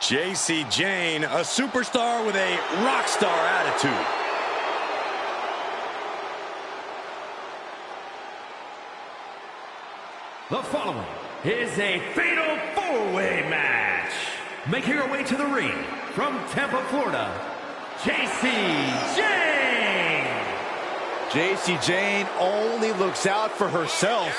J.C. Jane, a superstar with a rock star attitude. The following is a fatal four-way match. Making her way to the ring from Tampa, Florida, J.C. Jane. J.C. Jane only looks out for herself.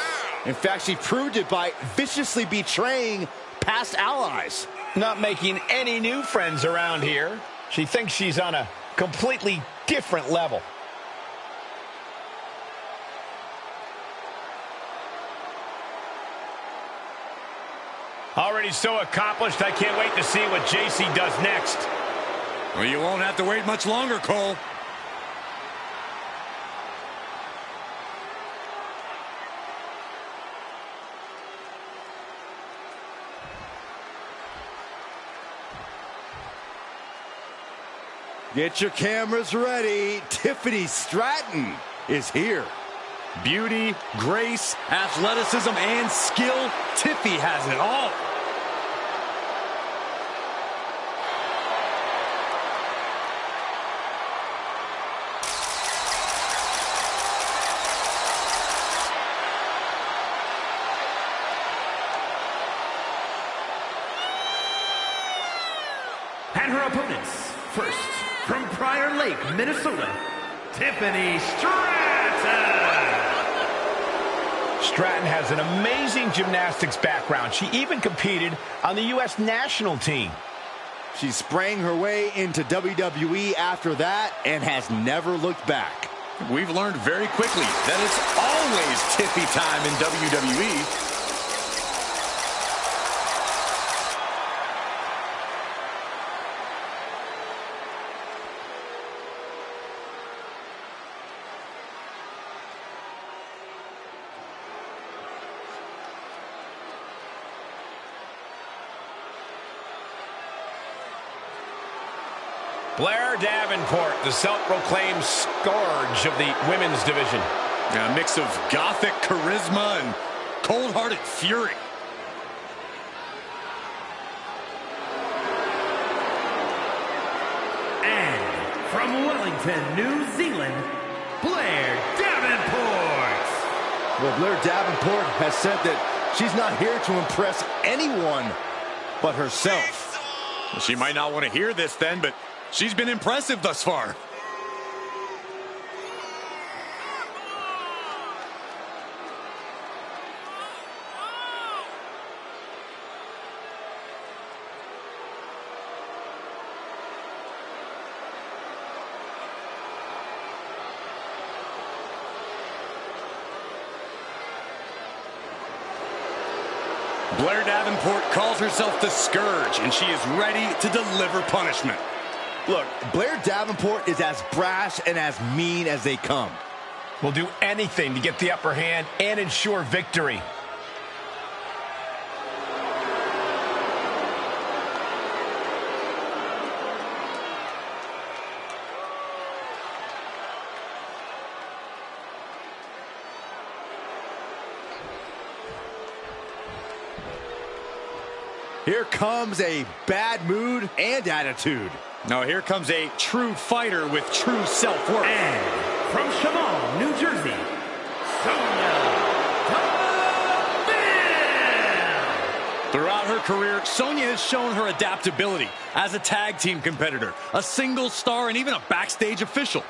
In fact, she proved it by viciously betraying past allies. Not making any new friends around here. She thinks she's on a completely different level. Already so accomplished, I can't wait to see what JC does next. Well, you won't have to wait much longer, Cole. Get your cameras ready. Tiffany Stratton is here. Beauty, grace, athleticism, and skill. Tiffy has it all. And her opponents, first, from Prior Lake, Minnesota, Tiffany Stratton. Stratton has an amazing gymnastics background. She even competed on the U.S. national team. She sprang her way into WWE after that and has never looked back. We've learned very quickly that it's always Tiffy time in WWE. Blair Davenport, the self-proclaimed scourge of the women's division. A mix of gothic charisma and cold-hearted fury. And from Wellington, New Zealand, Blair Davenport. Well, Blair Davenport has said that she's not here to impress anyone but herself. She might not want to hear this then, but she's been impressive thus far. Blair Davenport calls herself the Scourge, and she is ready to deliver punishment. Look, Blair Davenport is as brash and as mean as they come. Will do anything to get the upper hand and ensure victory. Here comes a bad mood and attitude. Now here comes a true fighter with true self-worth. And from Shaman, New Jersey, Sonya Deville. Throughout her career, Sonya has shown her adaptability as a tag team competitor, a single star, and even a backstage official.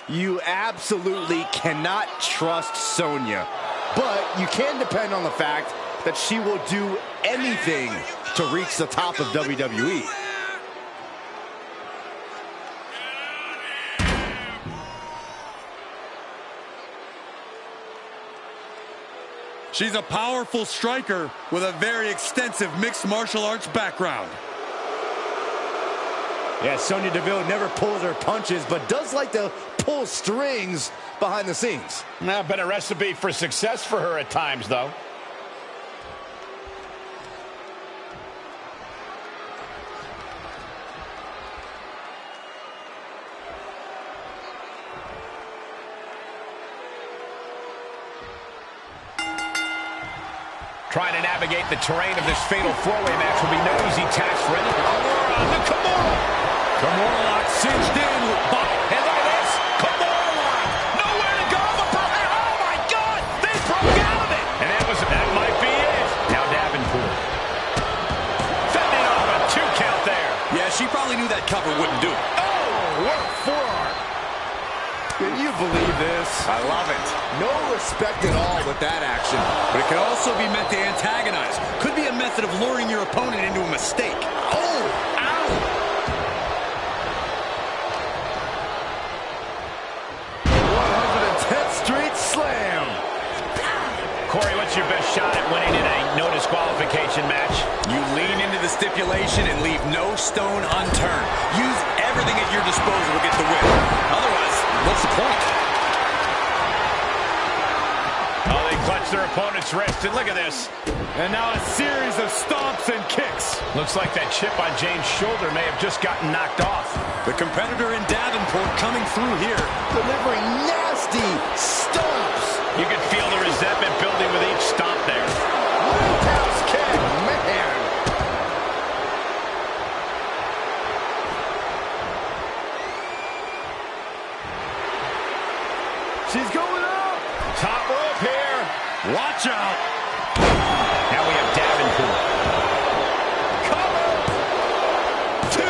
You absolutely cannot trust Sonya, but you can depend on the fact that she will do anything to reach the top of WWE. She's a powerful striker with a very extensive mixed martial arts background. Yeah, Sonya Deville never pulls her punches, but does like to pull strings behind the scenes. Not been a recipe for success for her at times, though. Trying to navigate the terrain of this fatal four-way match will be no easy task for anyone. that cover wouldn't do it. Oh, what a forearm. Can you believe this? I love it. No respect at all with that action. But it can also be meant to antagonize. Could be a method of luring your opponent into a mistake. Oh, ow. 110th Street Slam. Corey, what's your best shot at winning in a no disqualification match? You lean into the stipulation and leave no stone unturned. Use everything at your disposal to get the win. Otherwise, what's the point? Oh, they clutch their opponent's wrist, and look at this. And now a series of stomps and kicks. Looks like that chip on Jane's shoulder may have just gotten knocked off. The competitor in Davenport coming through here. Delivering nasty stomps. You can feel the resentment building with each stomp there. Roundhouse kick, man. She's going up. Top rope here. Watch out. Now we have Davenport. Cover. 2.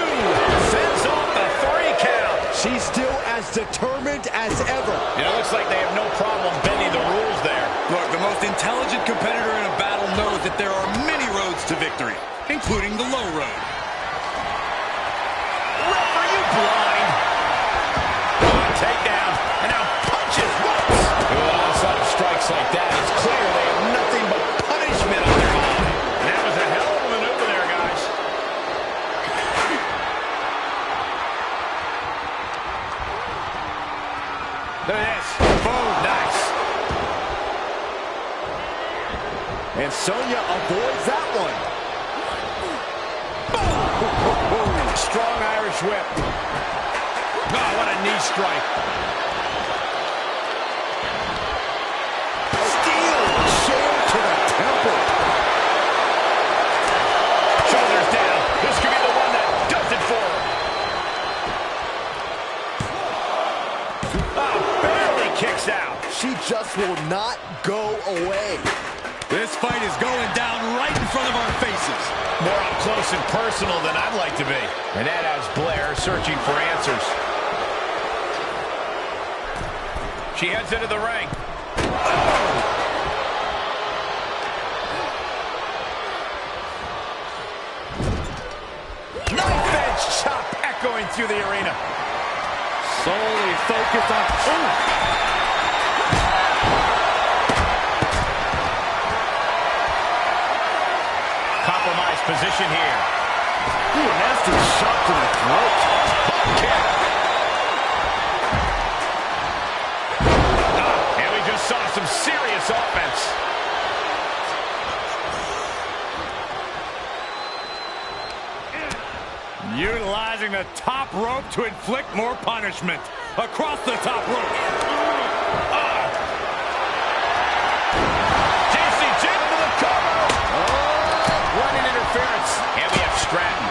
Sends off the 3 count. She's still as determined as ever. And it looks like they have no problem bending the rules there. Look, the most intelligent competitor in a battle knows that there are many roads to victory, including the low road. Ref, are you blind? Takedown. And now punches once. With an onslaught of strikes like that, it's clear they have nothing but punishment on their mind. And that was a hell of a maneuver there, guys. Look at this. Boom. Nice. And Sonya avoids that one. Boom. Strong Irish whip. Oh, what a knee strike. Steel chair to the temple. Shoulders down. This could be the one that does it for her. Oh, barely kicks out. She just will not go away. This fight is going down right in front of our faces. More up close and personal than I'd like to be. And that has Blair searching for answers. She heads into the ring. Knife edge chop echoing through the arena. Solely focused on... Compromised position here. Ooh, nasty shot to the throat. Kick. And we just saw some serious offense. Utilizing the top rope to inflict more punishment. Across the top rope. JCJ to the cover. Running interference. And we have Stratton.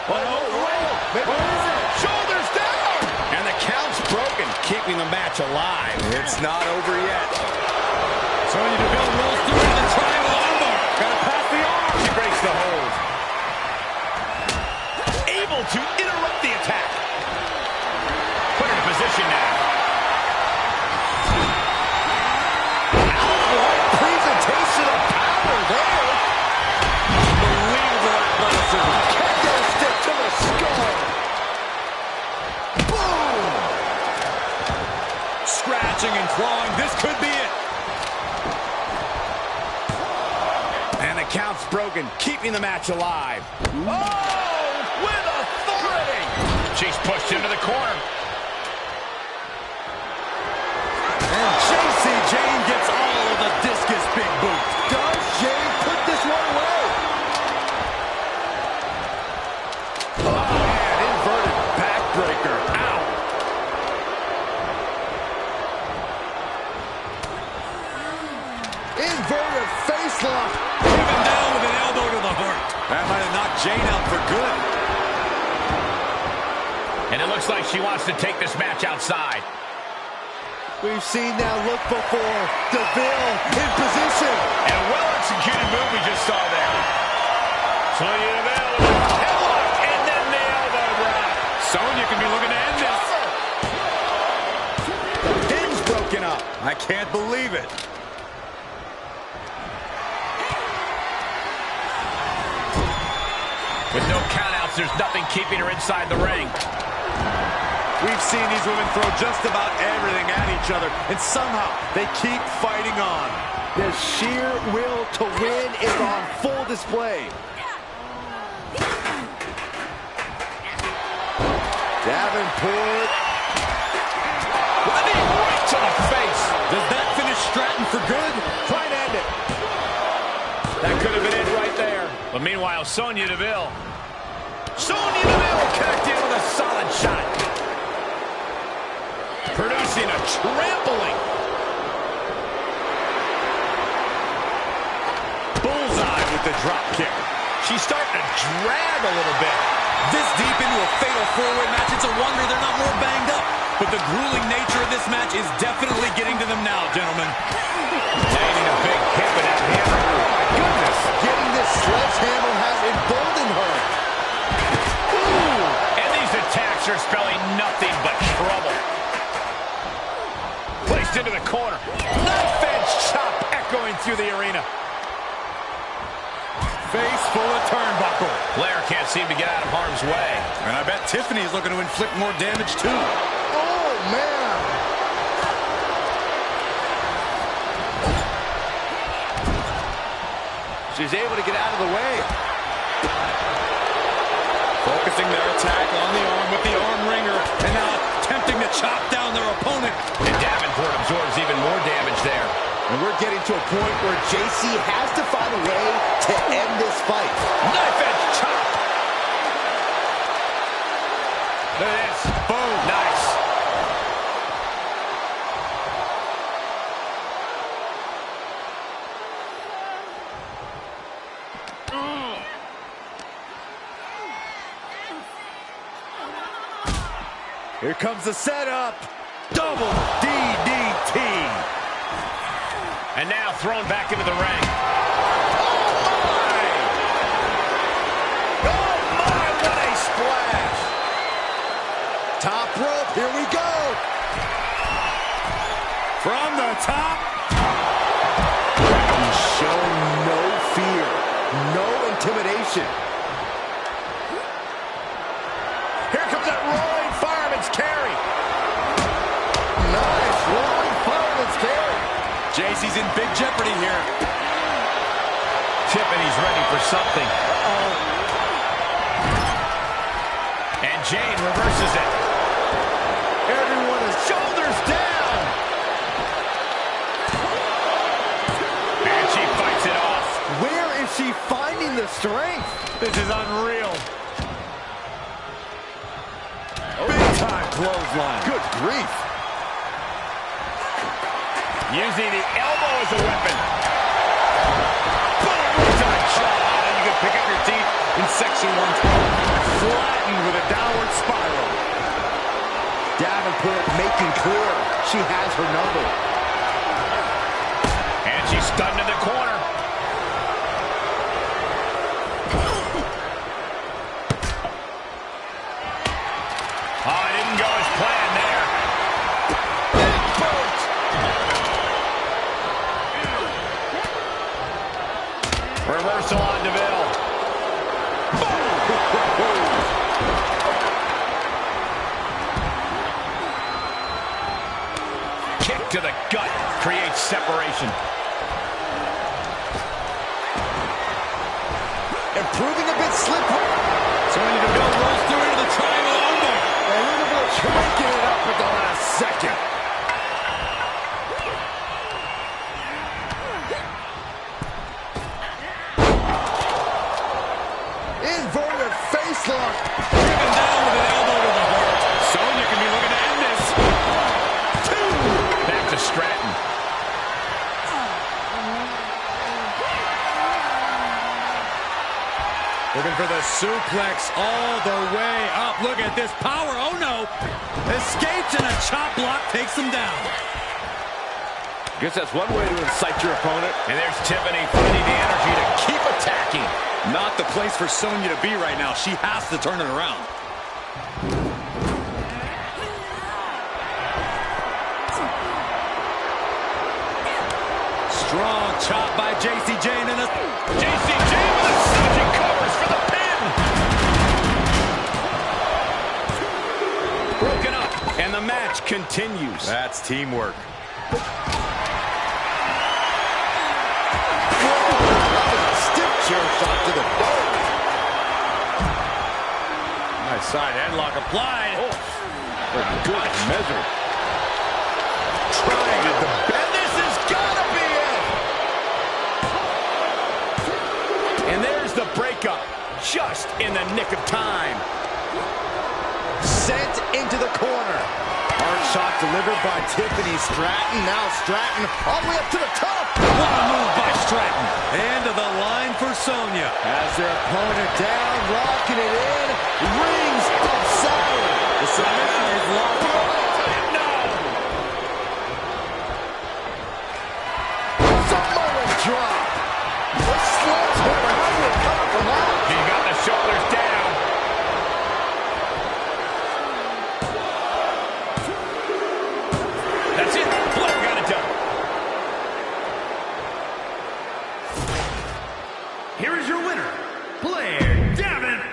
What is it? Shoulders down. And the count's broken, keeping the match alive. It's not over yet. Sonya Deville rolls through into the triangle armbar. Gotta pass the arm. She breaks the hold. Able to interrupt the attack. Put her in position now. Outright presentation of power there. Unbelievable athleticism. Kendo stick to the skull. Boom. Scratching and clawing. This could be it. And the count's broken, keeping the match alive. Oh, with authority. She's pushed into the corner. And JC Jane gets all of the discus big boot. Does Jane put this one away? Oh, man, inverted backbreaker. Ow. Inverted face lock. Driven down with an elbow to the heart. That might have knocked Jane out for good. And it looks like she wants to take this match outside. We've seen that look before. Deville in position. And a well-executed move we just saw there. Sonya Deville with a I can't believe it. With no countouts, there's nothing keeping her inside the ring. We've seen these women throw just about everything at each other, and somehow they keep fighting on. Their sheer will to win is on full display. Davenport. Running right to the face. Does that finish Stratton for good? Try and end it. That could have been it right there. But meanwhile, Sonya Deville. Sonya Deville connected with a solid shot. Producing a trampling. Bullseye with the drop kick. She's starting to drag a little bit. This deep into a fatal four-way match, it's a wonder they're not more banged up. But the grueling nature of this match is definitely getting to them now, gentlemen. Landing a big hit with that hammer. Oh, my goodness. Getting this sledgehammer has emboldened her. Ooh. And these attacks are spelling nothing but trouble. Placed into the corner. Knife edge chop echoing through the arena. Face full of turnbuckle. Blair can't seem to get out of harm's way. And I bet Tiffany's looking to inflict more damage, too. Oh, man. She's able to get out of the way. Focusing their attack on the arm with the arm wringer. And now attempting to chop down their opponent. And Davenport absorbs even more damage there. And we're getting to a point where JC has to find a way to end this fight. Knife edge chop. Look at this. Boom. Nice. Here comes the setup. Double DDT. And now thrown back into the ring. Oh my, what a splash. Top rope, here we go. From the top. You show no fear, no intimidation. Here comes that rolling fireman's carry. Nice rolling fireman's carry. JC's in big jeopardy here. Tiffany's ready for something. And Jane reverses it. Everyone is shoulders down. And she fights it off. Where is she finding the strength? This is unreal. Big time clothesline. Good grief. Using the elbow as a weapon. Boom! One-time shot. You can pick up your teeth in section 112. Flattened with a downward spiral. Davenport making clear she has her number. And she's stunned in the corner. Oh, it didn't go as planned there. Boot. Reversal on DeVille. Kick to the gut creates separation. Improving a bit slippery. Sonya Deville rolls through into the triangle elbow. A little bit of breaking it up at the last second. Inverted facelock. Driven down with an elbow to the heart. Sonya can be looking to end this. Two. Back to Stratton. Looking for the suplex all the way up. Look at this power. Oh, no. Escapes and a chop block takes him down. Guess that's one way to incite your opponent. And there's Tiffany finding the energy to keep attacking. Not the place for Sonya to be right now. She has to turn it around. chop by J.C. Jane and a... J.C. Jane with a surging covers for the pin. Broken up, and the match continues. That's teamwork. Stiff chair shot to the dome. Nice side headlock applied. Oh, a good measure. Trying to bend. This has got to be it. And there's the breakup, just in the nick of time. Sent into the corner. Hard shot delivered by Tiffany Stratton. Now Stratton all the way up to the top. What a move by Stratton. And to the line for Sonya. Has their opponent down, locking it in. Rings of saddle. The submission is locked. No! Samoa drop. The sledgehammer. How do you recover from that? He got the shoulders down. That's it. Blair got it done. Here is your winner, Blair Davenport.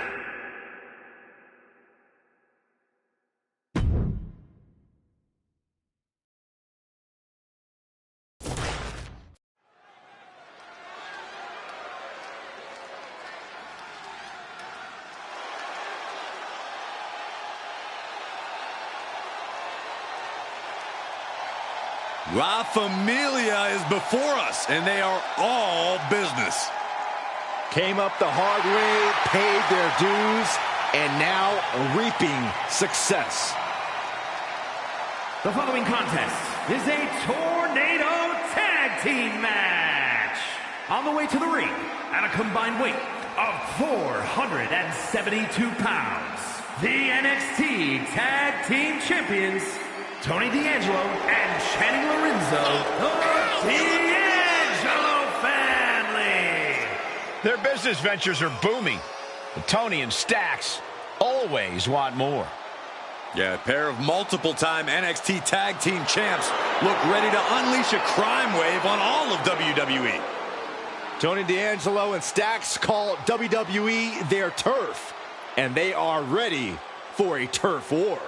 La Familia is before us, and they are all business. Came up the hard way, paid their dues, and now reaping success. The following contest is a Tornado Tag Team match. On the way to the ring, at a combined weight of 472 pounds, the NXT Tag Team Champions, Tony D'Angelo and Channing Lorenzo, the D'Angelo family. Their business ventures are booming. But Tony and Stax always want more. Yeah, a pair of multiple-time NXT Tag Team champs look ready to unleash a crime wave on all of WWE. Tony D'Angelo and Stax call WWE their turf, and they are ready for a turf war.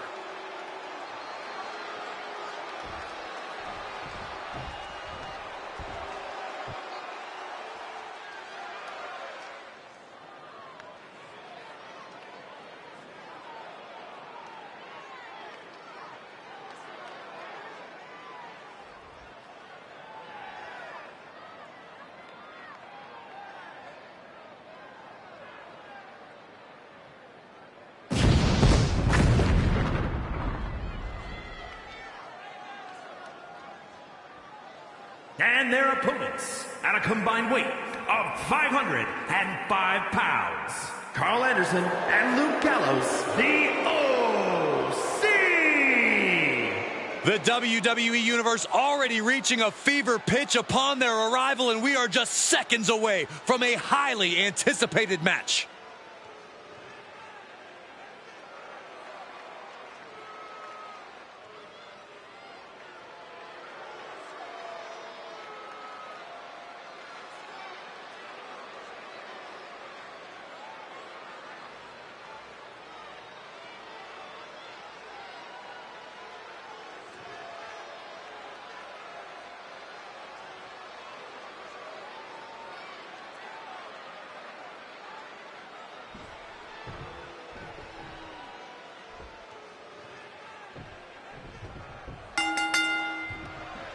And their opponents, at a combined weight of 505 pounds, Carl Anderson and Luke Gallows, the OC. The WWE Universe already reaching a fever pitch upon their arrival, and we are just seconds away from a highly anticipated match.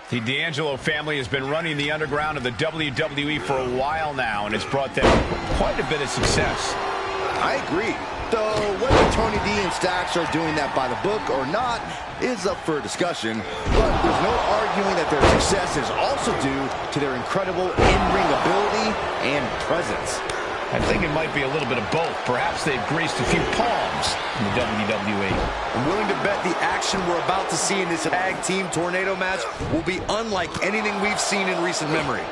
The D'Angelo family has been running the underground of the WWE for a while now, and it's brought them quite a bit of success. I agree. Though whether Tony D and Stax are doing that by the book or not is up for discussion. But there's no arguing that their success is also due to their incredible in-ring ability and presence. I think it might be a little bit of both. Perhaps they've greased a few palms in the WWE. I'm willing to bet the action we're about to see in this tag team tornado match will be unlike anything we've seen in recent memory.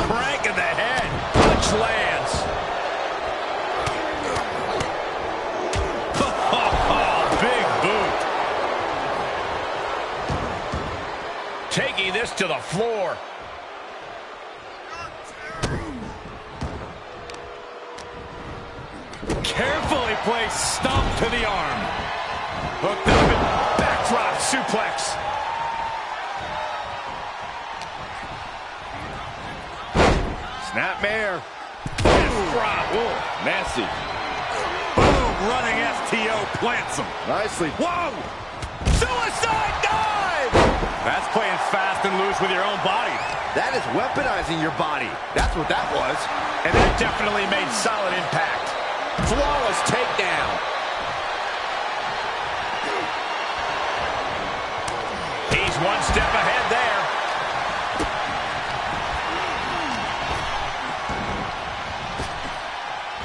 Crank of the head. Punch lands. Big boot. Taking this to the floor. Carefully placed stomp to the arm. Hooked up and backdrop suplex. Snapmare. Drop. Ooh, nasty. Boom, running STO plants him. Nicely. Whoa! Suicide dive! That's playing fast and loose with your own body. That is weaponizing your body. That's what that was. And that definitely made solid impact. Flawless takedown. He's one step ahead there.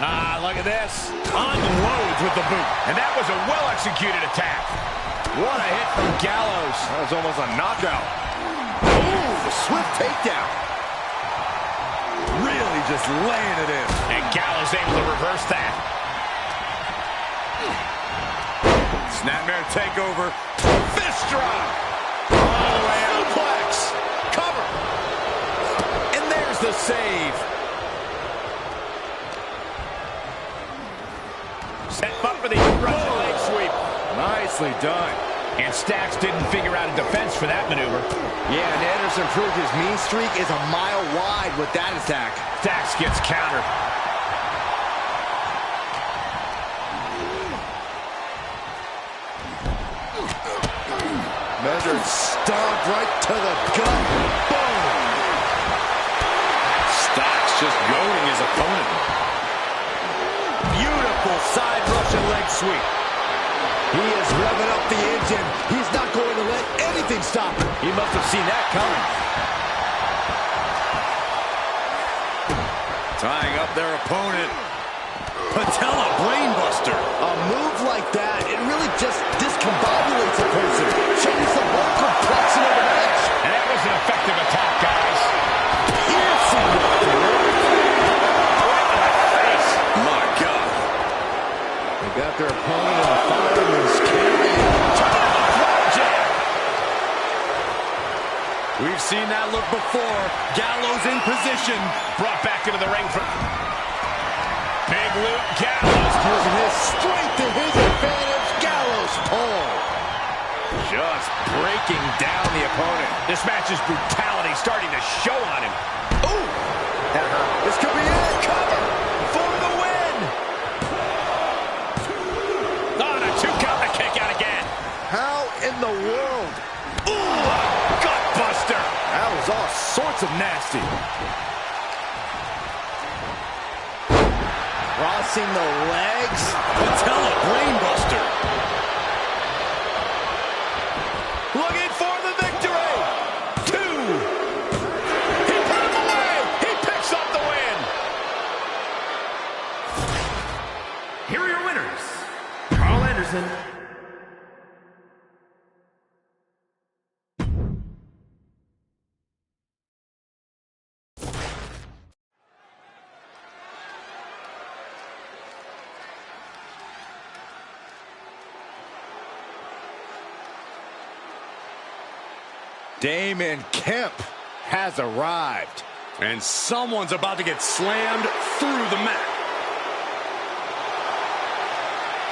Ah, look at this. Unloads with the boot. And that was a well-executed attack. What a hit from Gallows. That was almost a knockout. Ooh, the swift takedown. Really just laying it in. And Gallows able to reverse that. Snapmare takeover. Fist drop. All the way out. Suplex. Cover. And there's the save. Set up for the Russian leg sweep. Nicely done. And Stacks didn't figure out a defense for that maneuver. Yeah, and Anderson proved his mean streak is a mile wide with that attack. Stacks gets countered. Measured stomp right to the gut. Boom! Stacks just goading his opponent. Beautiful side Russian leg sweep. He is revving up the engine. He's not going to let anything stop him. He must have seen that coming. Tying up their opponent. Patella brainbuster. A move like that, it really just discombobulates a person. Changes the whole complexion of the match. And that was an effective attack, guys. Piercing right to the face. My God. They got their opponent in the fireman's carry. We've seen that look before. Gallows in position. Brought back into the ring for Big Luke Gallows. Using his strength to his advantage. Gallows pole. Just breaking down the opponent. This match's brutality starting to show on him. Ooh! That hurt. This could be it. Cover for the win. On a 2 count, the kick out again. How in the world? Ooh, gut buster. That was all sorts of nasty. Crossing the legs. Patella brainbuster. Looking for the victory. 2. He put him away. He picks up the win. Here are your winners, Carl Anderson. Damon Kemp has arrived. And someone's about to get slammed through the mat.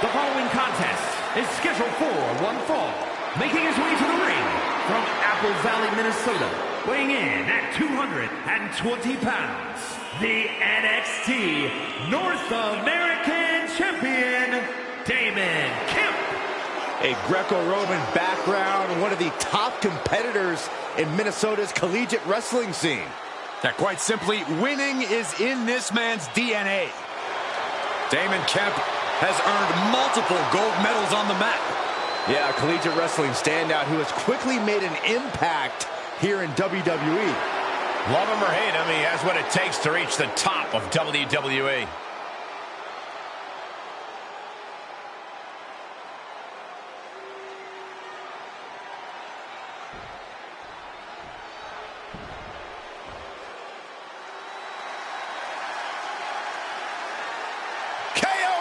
The following contest is scheduled for one fall. Making his way to the ring from Apple Valley, Minnesota, weighing in at 220 pounds, the NXT North American Champion, Damon Kemp. A Greco-Roman background, one of the top competitors in Minnesota's collegiate wrestling scene. That quite simply, winning is in this man's DNA. Damon Kemp has earned multiple gold medals on the mat. Yeah, a collegiate wrestling standout who has quickly made an impact here in WWE. Love him or hate him, he has what it takes to reach the top of WWE.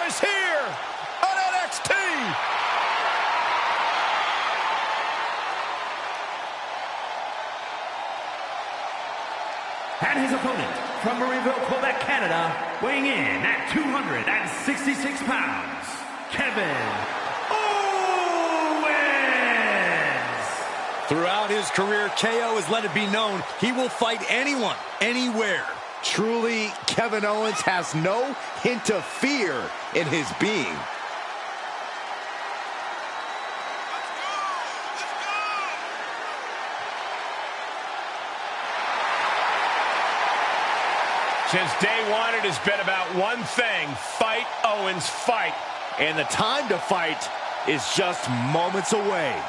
Is here on NXT. And his opponent, from Marieville, Quebec, Canada, weighing in at 266 pounds, Kevin Owens. Throughout his career, KO has let it be known he will fight anyone, anywhere. Truly, Kevin Owens has no hint of fear in his being. Since day one, it has been about one thing: fight, Owens, fight. And the time to fight is just moments away.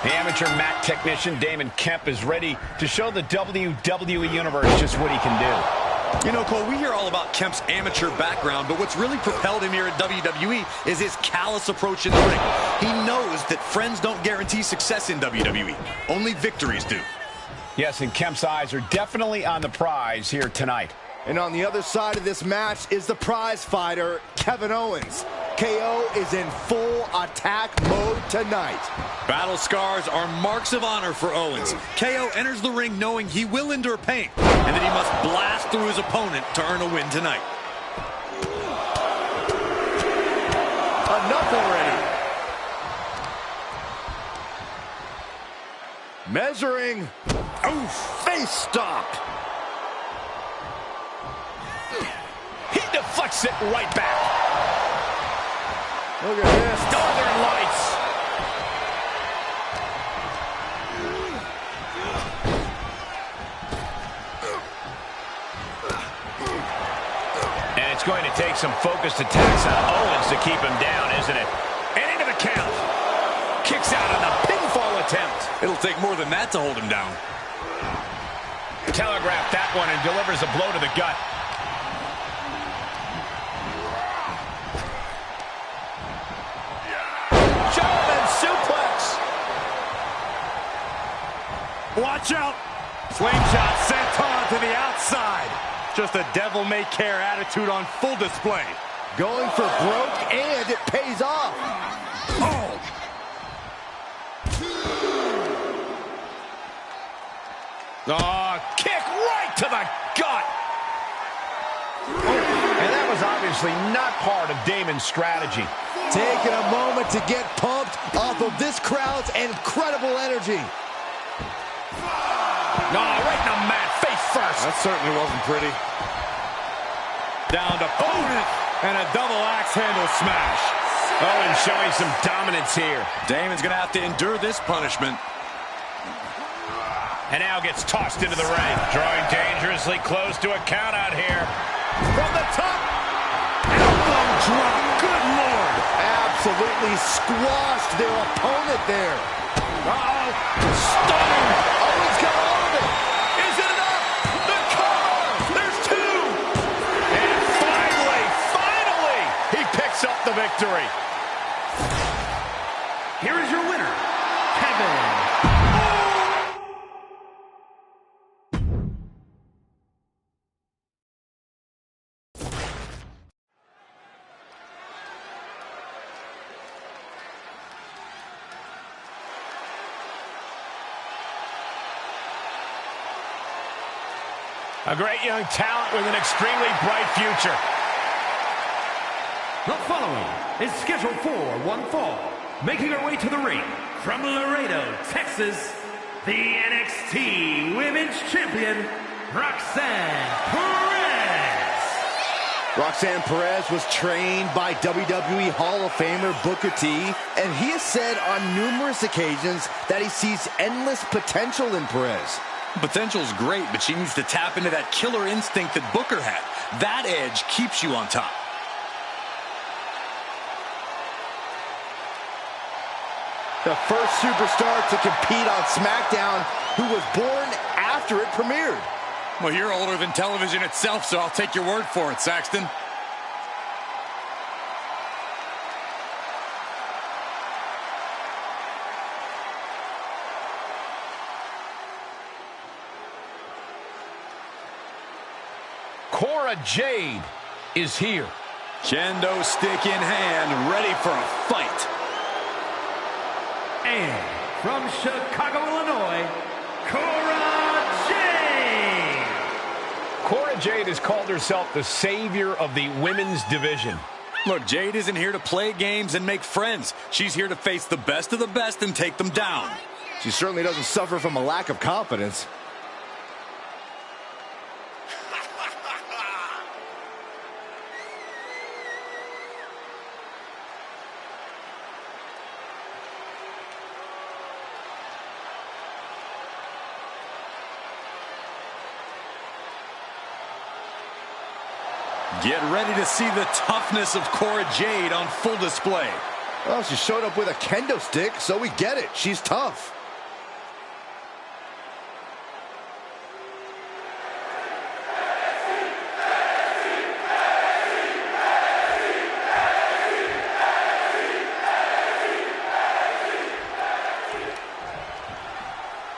The amateur mat technician, Damon Kemp, is ready to show the WWE Universe just what he can do. You know, Cole, we hear all about Kemp's amateur background, but what's really propelled him here at WWE is his callous approach in the ring. He knows that friends don't guarantee success in WWE. Only victories do. Yes, and Kemp's eyes are definitely on the prize here tonight. And on the other side of this match is the prize fighter, Kevin Owens. KO is in full attack mode tonight. Battle scars are marks of honor for Owens. KO enters the ring knowing he will endure pain and that he must blast through his opponent to earn a win tonight. Enough already. Measuring. Oh, face stopped. He deflects it right back. Look at this. Northern Lights. And it's going to take some focused attacks on Owens to keep him down, isn't it? And into the count. Kicks out on the pinfall attempt. It'll take more than that to hold him down. Telegraphed that one and delivers a blow to the gut. Watch out! Slingshot sent on to the outside. Just a devil-may-care attitude on full display. Going for broke, and it pays off. Oh! Oh, kick right to the gut. And that was obviously not part of Damon's strategy. Taking a moment to get pumped off of this crowd's incredible energy. No, right in the mat, face first. That certainly wasn't pretty. Down to opponent and a double axe handle smash. Owens showing some dominance here. Damon's going to have to endure this punishment. And now gets tossed into the ring. Drawing dangerously close to a count out here. From the top. Elbow drop. Good Lord. Absolutely squashed their opponent there. Uh-oh. Stunning. Owens got all of it. Is it enough? The cover. There's two. And finally, he picks up the victory. Here is your winner, Kevin. A great young talent with an extremely bright future. The following is scheduled for one fall. Making her way to the ring from Laredo, Texas, the NXT Women's Champion, Roxanne Perez. Roxanne Perez was trained by WWE Hall of Famer Booker T, and he has said on numerous occasions that he sees endless potential in Perez. Potential's great, but she needs to tap into that killer instinct that Booker had. That edge keeps you on top. The first superstar to compete on SmackDown who was born after it premiered. Well, you're older than television itself, so I'll take your word for it, Saxton. Cora Jade is here. Kendo stick in hand, ready for a fight. And from Chicago, Illinois, Cora Jade. Cora Jade has called herself the savior of the women's division. Look, Jade isn't here to play games and make friends. She's here to face the best of the best and take them down. She certainly doesn't suffer from a lack of confidence. Get ready to see the toughness of Cora Jade on full display. Well, she showed up with a kendo stick, so we get it. She's tough.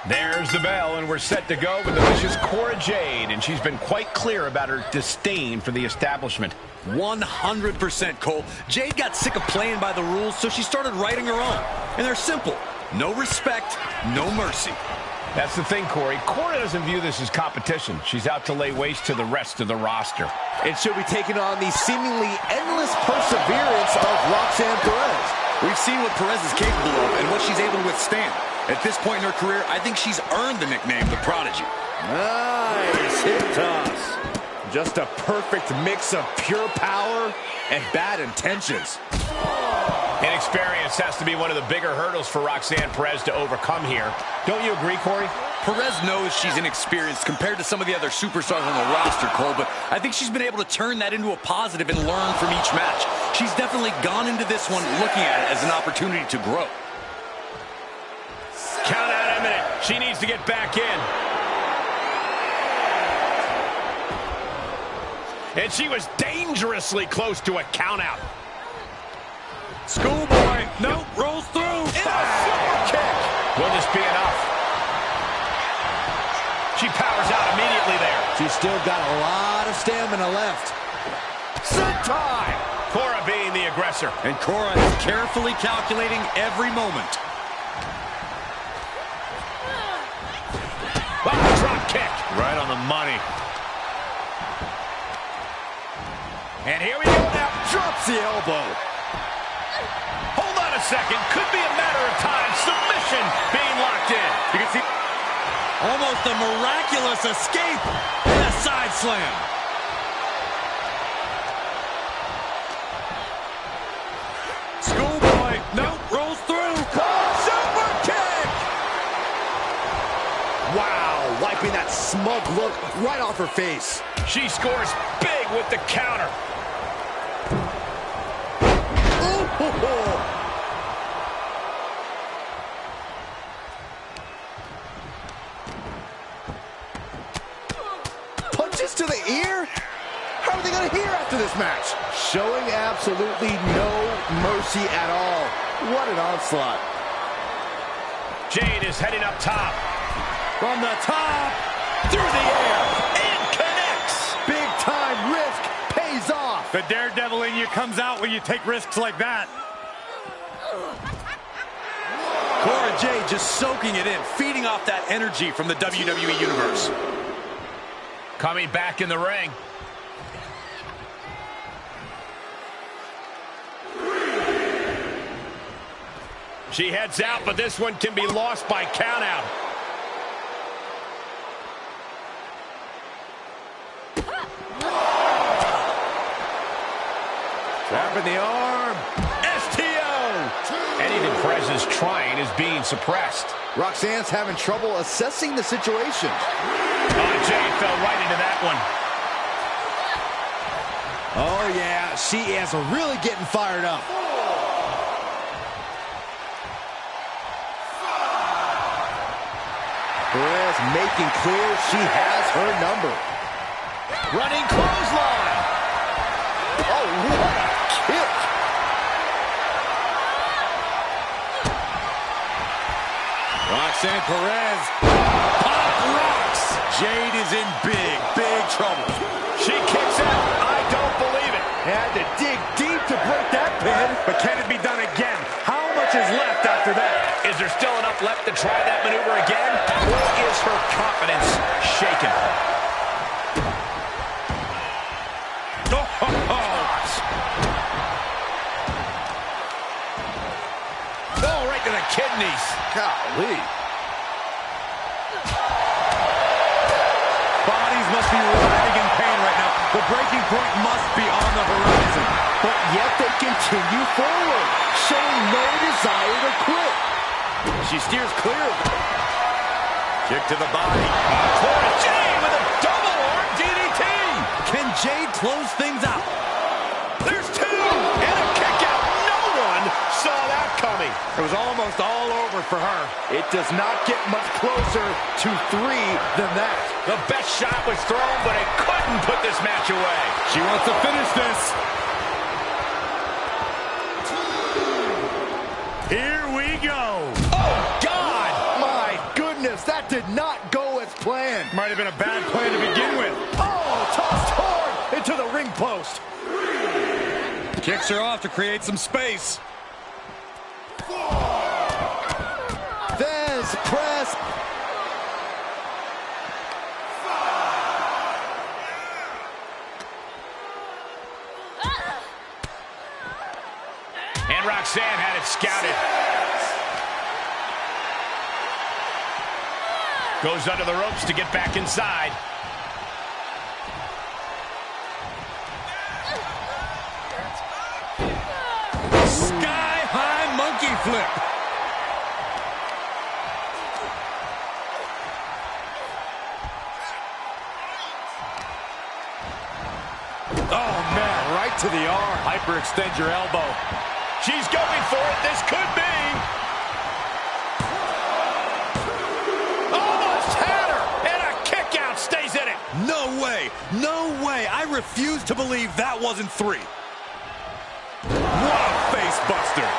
There's the bell, and we're set to go with the vicious Cora Jade, and she's been quite clear about her disdain for the establishment. 100%, Cole. Jade got sick of playing by the rules, so she started writing her own. And they're simple. No respect, no mercy. That's the thing, Corey. Cora doesn't view this as competition. She's out to lay waste to the rest of the roster. And she'll be taking on the seemingly endless perseverance of Roxanne Perez. We've seen what Perez is capable of and what she's able to withstand. At this point in her career, I think she's earned the nickname the Prodigy. Nice hip toss. Just a perfect mix of pure power and bad intentions. Inexperience has to be one of the bigger hurdles for Roxanne Perez to overcome here. Don't you agree, Corey? Perez knows she's inexperienced compared to some of the other superstars on the roster, Cole, but I think she's been able to turn that into a positive and learn from each match. She's definitely gone into this one looking at it as an opportunity to grow. Count out imminent. She needs to get back in. And she was dangerously close to a count out. Schoolboy, nope, rolls through. In a super kick. Will this be enough? She powers out immediately there. She's still got a lot of stamina left. Sentai! Cora being the aggressor. And Cora is carefully calculating every moment. Drop kick. Right on the money. And here we go now. Drops the elbow. Hold on a second. Could be a matter of time. Submission being locked in. You can see almost a miraculous escape and a side slam. Schoolboy, nope, rolls through. Super kick. Wow, wiping that smug look right off her face. She scores big with the counter. Punches to the ear? How are they going to hear after this match? Showing absolutely no mercy at all. What an onslaught. Jade is heading up top. From the top, through the air, And connects. Big time risk pays off. the daredevil in you comes out when you take risks like that. Cora Jade just soaking it in, feeding off that energy from the WWE Universe. Coming back in the ring. She heads out, but this one can be lost by countout. Wrapping the arm. STO! Anything Perez is trying is being suppressed. Roxanne's having trouble assessing the situation. Oh, Jade fell right into that one. Oh, yeah, she is really getting fired up. Perez making clear she has her number. Running clothesline. Oh, what a kick. Roxanne Perez, pop rocks. Jade is in big, big trouble. She Oh, right to the kidneys. Golly. Bodies must be writhing in pain right now. The breaking point must be on the horizon. But yet they continue forward, showing no desire to quit. She steers clear. Kick to the body. Cora Jade with a double arm DDT. Can Jade close things out? There's two. And a kick out. No one saw that coming. It was almost all over for her. It does not get much closer to 3 than that. The best shot was thrown, but it couldn't put this match away. She wants to finish this. Here we go. Oh, God. My goodness, that did not go as planned. Might have been a bad plan to begin with. Oh, tossed hard into the ring post. Kicks her off to create some space. Fez press. And Roxanne had it scouted. Goes under the ropes to get back inside. Sky-high monkey flip. Oh, man, right to the arm. Hyperextend your elbow. She's going for it. This could be. Almost had her. And a kick out stays in it. No way. No way. I refuse to believe that wasn't 3. What a face buster.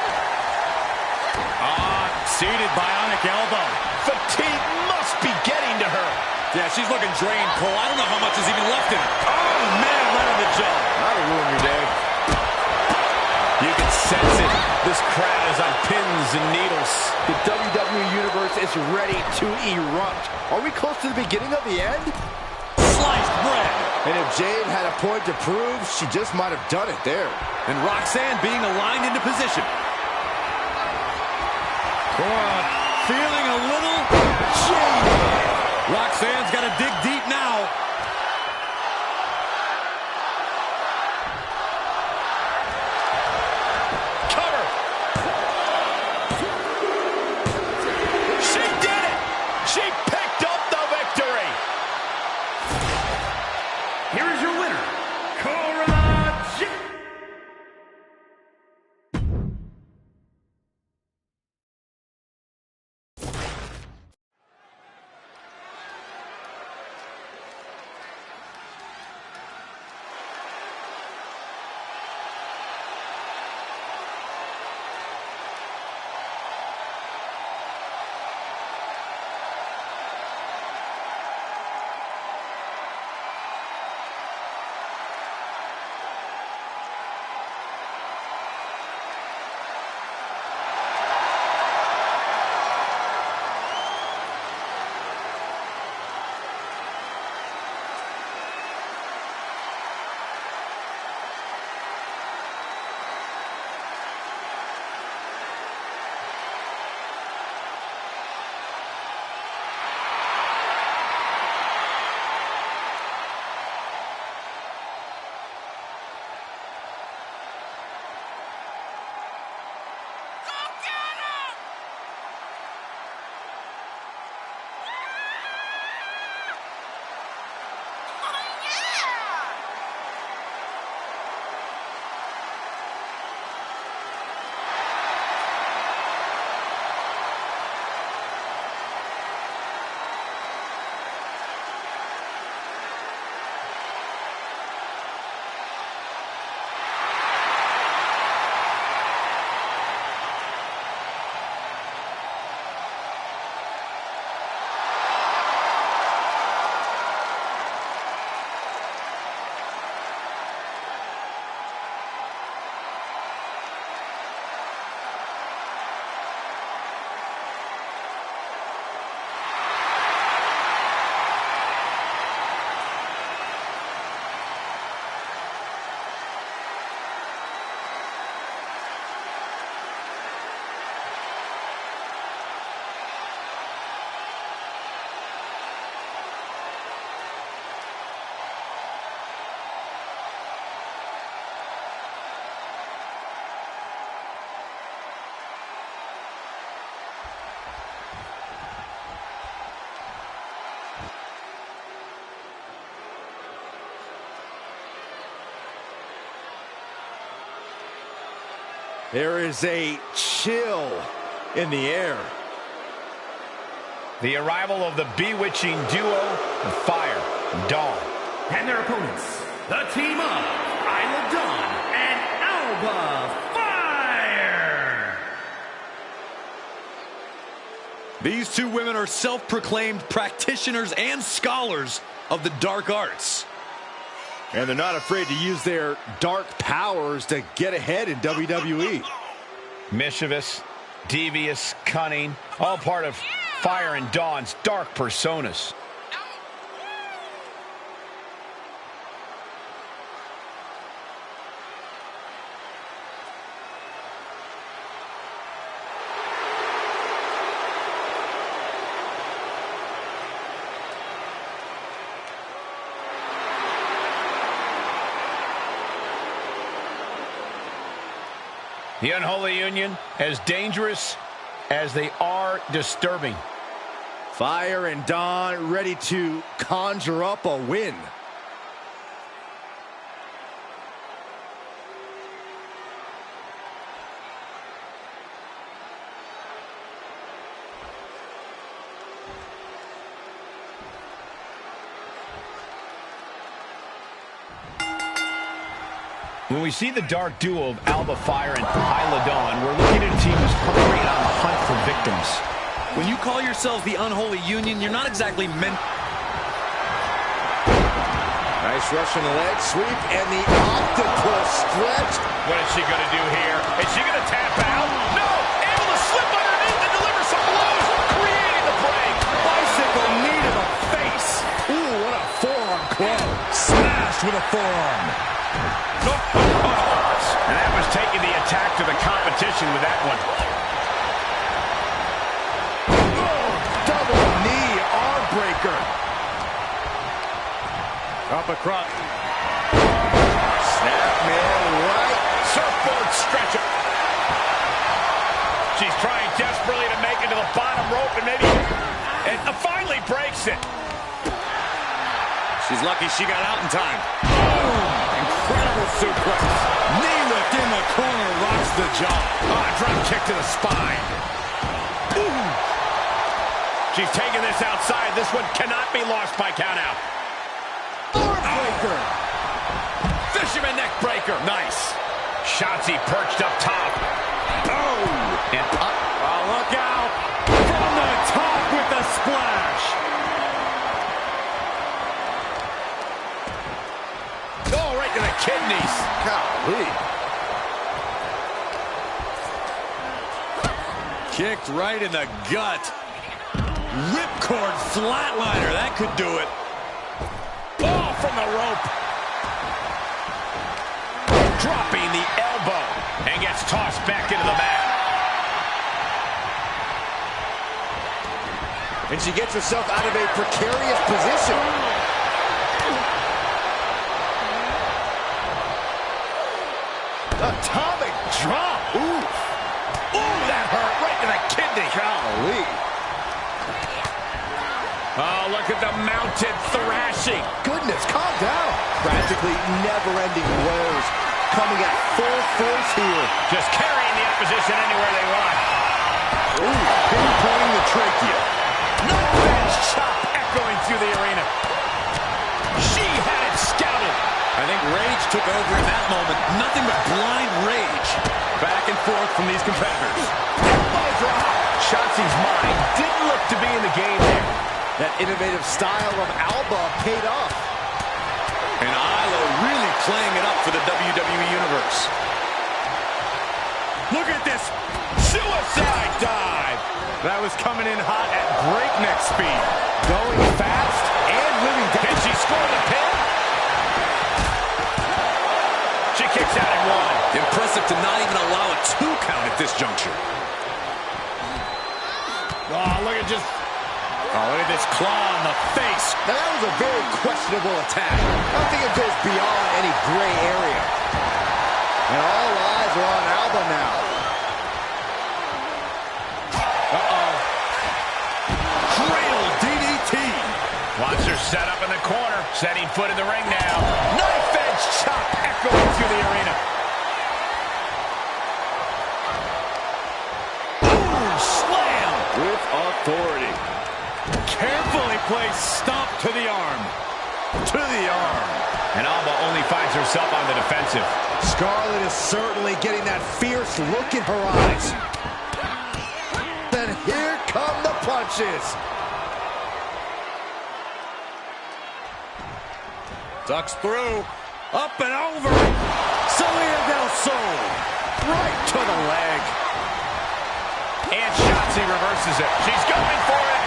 Seated bionic elbow. Fatigue must be getting to her. Yeah, she's looking drained, Cole. I don't know how much is even left in her. Oh, man, right on the jaw. That'll ruin your day. You can sense it. This crowd is on pins and needles. The WWE Universe is ready to erupt. Are we close to the beginning of the end? Sliced bread. And if Jade had a point to prove, she just might have done it there. And Roxanne being aligned into position. Cora feeling a little jaded. Roxanne's got to dig deep now. Cover. She did it. She picked up the victory. Here is your winner, Cora Jade. There is a chill in the air. The arrival of the bewitching duo of Fire and Dawn. And their opponents, the team of Isla Dawn and Alba Fire. These two women are self-proclaimed practitioners and scholars of the dark arts. And they're not afraid to use their dark powers to get ahead in WWE. Mischievous, devious, cunning, all part of Fire and Dawn's dark personas. The Unholy Union, as dangerous as they are disturbing. Fire and Dawn ready to conjure up a win. When we see the dark duo of Alba Fire and Isla Dawn, we're looking at a team who's hungry and on the hunt for victims. When you call yourselves the Unholy Union, you're not exactly meant... Nice Russian leg sweep and the octopus stretch. What is she going to do here? Is she going to tap out? No! Able to slip underneath and deliver some blows, creating the break. Bicycle knee to the face. Ooh, what a forearm club. Smashed with a forearm. And that was taking the attack to the competition with that one. Double knee arm breaker. Up across. Snap man right. Surfboard stretcher. She's trying desperately to make it to the bottom rope and finally breaks it. She's lucky she got out in time. Boom! Incredible suplex. Knee lift in the corner, rocks the jaw. Drop kick to the spine. Ooh. She's taking this outside. This one cannot be lost by countout. Breaker. Fisherman neck breaker. Nice. Shotzi perched up top. Oh! And up. Oh, look out. From the top with the splash. Oh, right to the kidneys. Golly. Kicked right in the gut. Ripcord flatliner. That could do it. Oh, from the rope. Dropping the elbow. And gets tossed back into the mat. And she gets herself out of a precarious position. Atomic drop. Ooh. Ooh, that hurt right to the kidney. Golly. Oh, look at the mounted thrashing. Goodness, calm down. Practically never-ending blows coming at full force here. Just carrying the opposition anywhere they want. Ooh, pinpointing the trachea. No bench chop echoing through the arena. She had it scouted. I think rage took over in that moment. Nothing but blind rage. Back and forth from these competitors. Elbow drop. Shotzi's mind didn't look to be in the game there. That innovative style of Alba paid off. And Isla really playing it up for the WWE Universe. Look at this suicide dive. That was coming in hot at breakneck speed. Going fast and living down. Can she score the pin? She kicks out at one. Impressive to not even allow a 2 count at this juncture. Oh, look at this claw in the face. Now that was a very questionable attack. I don't think it goes beyond any gray area. And all eyes are on Alba now. Uh-oh. Cradle DDT. Wants her set up in the corner. Setting foot in the ring now. Knife edge chop echoing through the arena. authority. Carefully placed stomp to the arm. To the arm. And Alba only finds herself on the defensive. Scarlett is certainly getting that fierce look in her eyes. Then here come the punches. Ducks through. Up and over. Salida del Sol. Right to the leg. And Shotzi reverses it. She's going for it.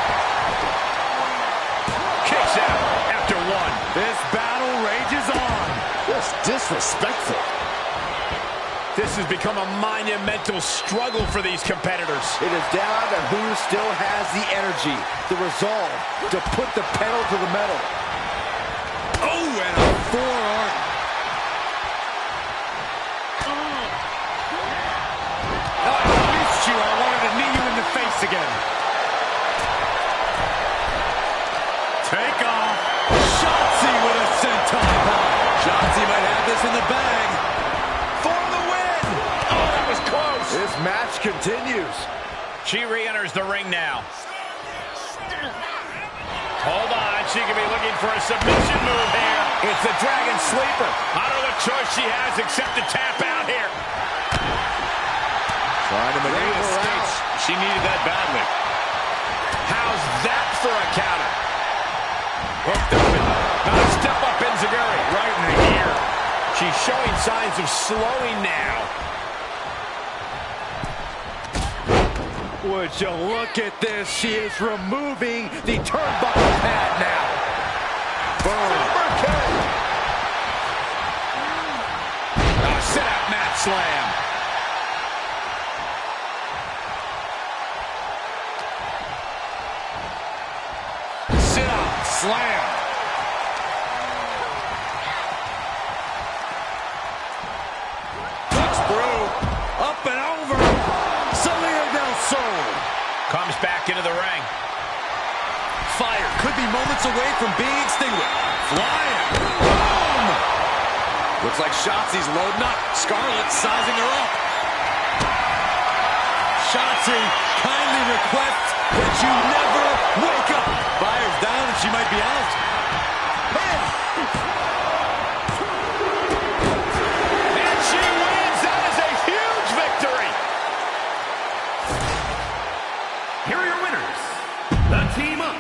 Kicks out after one. This battle rages on. Just disrespectful. This has become a monumental struggle for these competitors. It is down to who still has the energy, the resolve to put the pedal to the metal. Oh, and a forearm. Oh, I missed you. I wanted to knee you in the face again. Take off. Shotzi with a senton bomb. Shotzi might have this in the bag. For the win. Oh, that was close. This match continues. She re-enters the ring now. Hold on, she could be looking for a submission move here. It's the Dragon Sleeper. I don't know what choice she has except to tap out here. Trying to maneuver out. She needed that badly. How's that for a counter? Hooked up and now a step up Enziguri right in the ear. She's showing signs of slowing now. Would you look at this? She is removing the turnbuckle pad now. Boom. Sit out mat slam. Sit out slam. Ducks through. Up and over. Salida del Sol. Comes back into the ring. Fire could be moments away from being extinguished. Flying. Boom. Looks like Shotzi's loading up. Scarlett sizing her up. Shotzi kindly requests that you never wake up. Fire's down and she might be out. And she wins. That is a huge victory. Here are your winners, the Team Up.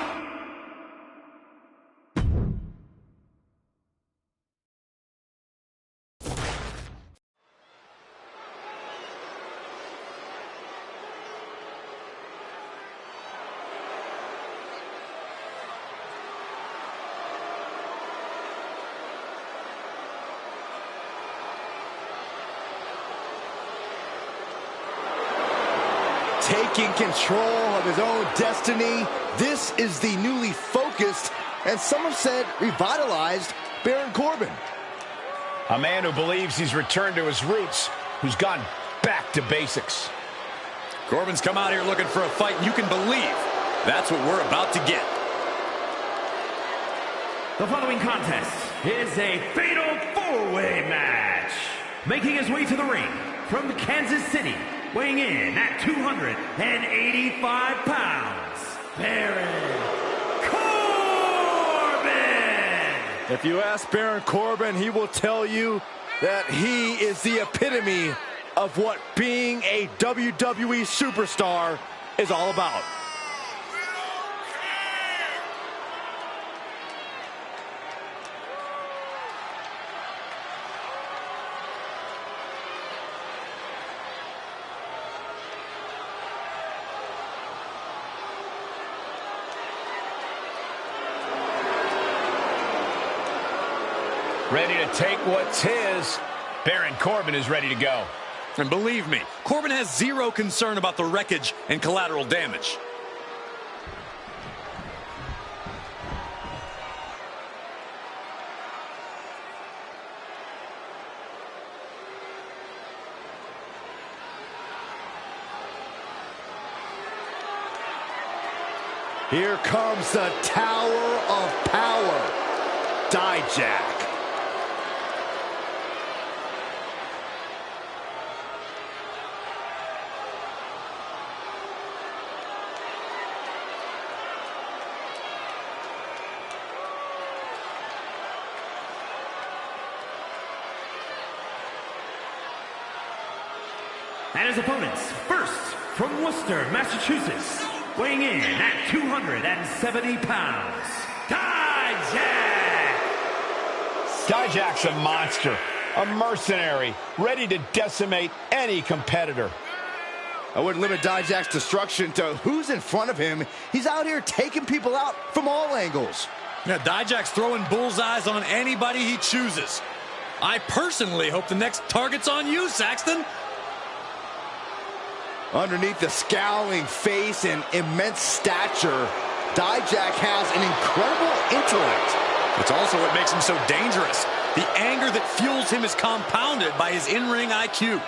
Taking control of his own destiny. This is the newly focused, and some have said revitalized, Baron Corbin. A man who believes he's returned to his roots, who's gone back to basics. Corbin's come out here looking for a fight, and you can believe that's what we're about to get. The following contest is a fatal four-way match. Making his way to the ring from Kansas City, weighing in at 285 pounds, Baron Corbin! If you ask Baron Corbin, he will tell you that he is the epitome of what being a WWE superstar is all about. Ready to take what's his. Baron Corbin is ready to go. And believe me, Corbin has zero concern about the wreckage and collateral damage. Here comes the Tower of Power. Dijak. And his opponents, first from Worcester, Massachusetts, weighing in at 270 pounds, Dijak! Dijak's a monster, a mercenary, ready to decimate any competitor. I wouldn't limit Dijak's destruction to who's in front of him. He's out here taking people out from all angles. Yeah, Dijak's throwing bullseyes on anybody he chooses. I personally hope the next target's on you, Saxton. Underneath the scowling face and immense stature, Dijak has an incredible intellect. It's also what makes him so dangerous. The anger that fuels him is compounded by his in-ring IQ.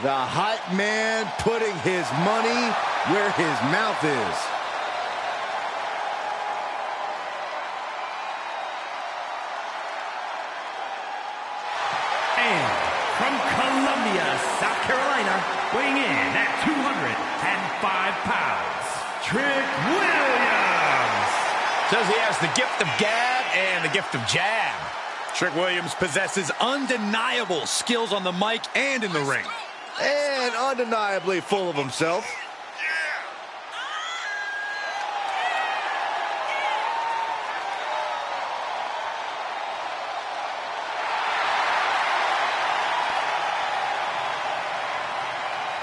The hype man putting his money where his mouth is. And from Columbia, South Carolina, weighing in at 205 pounds, Trick Williams. Says he has the gift of gab and the gift of jab. Trick Williams possesses undeniable skills on the mic and in the ring. And undeniably full of himself.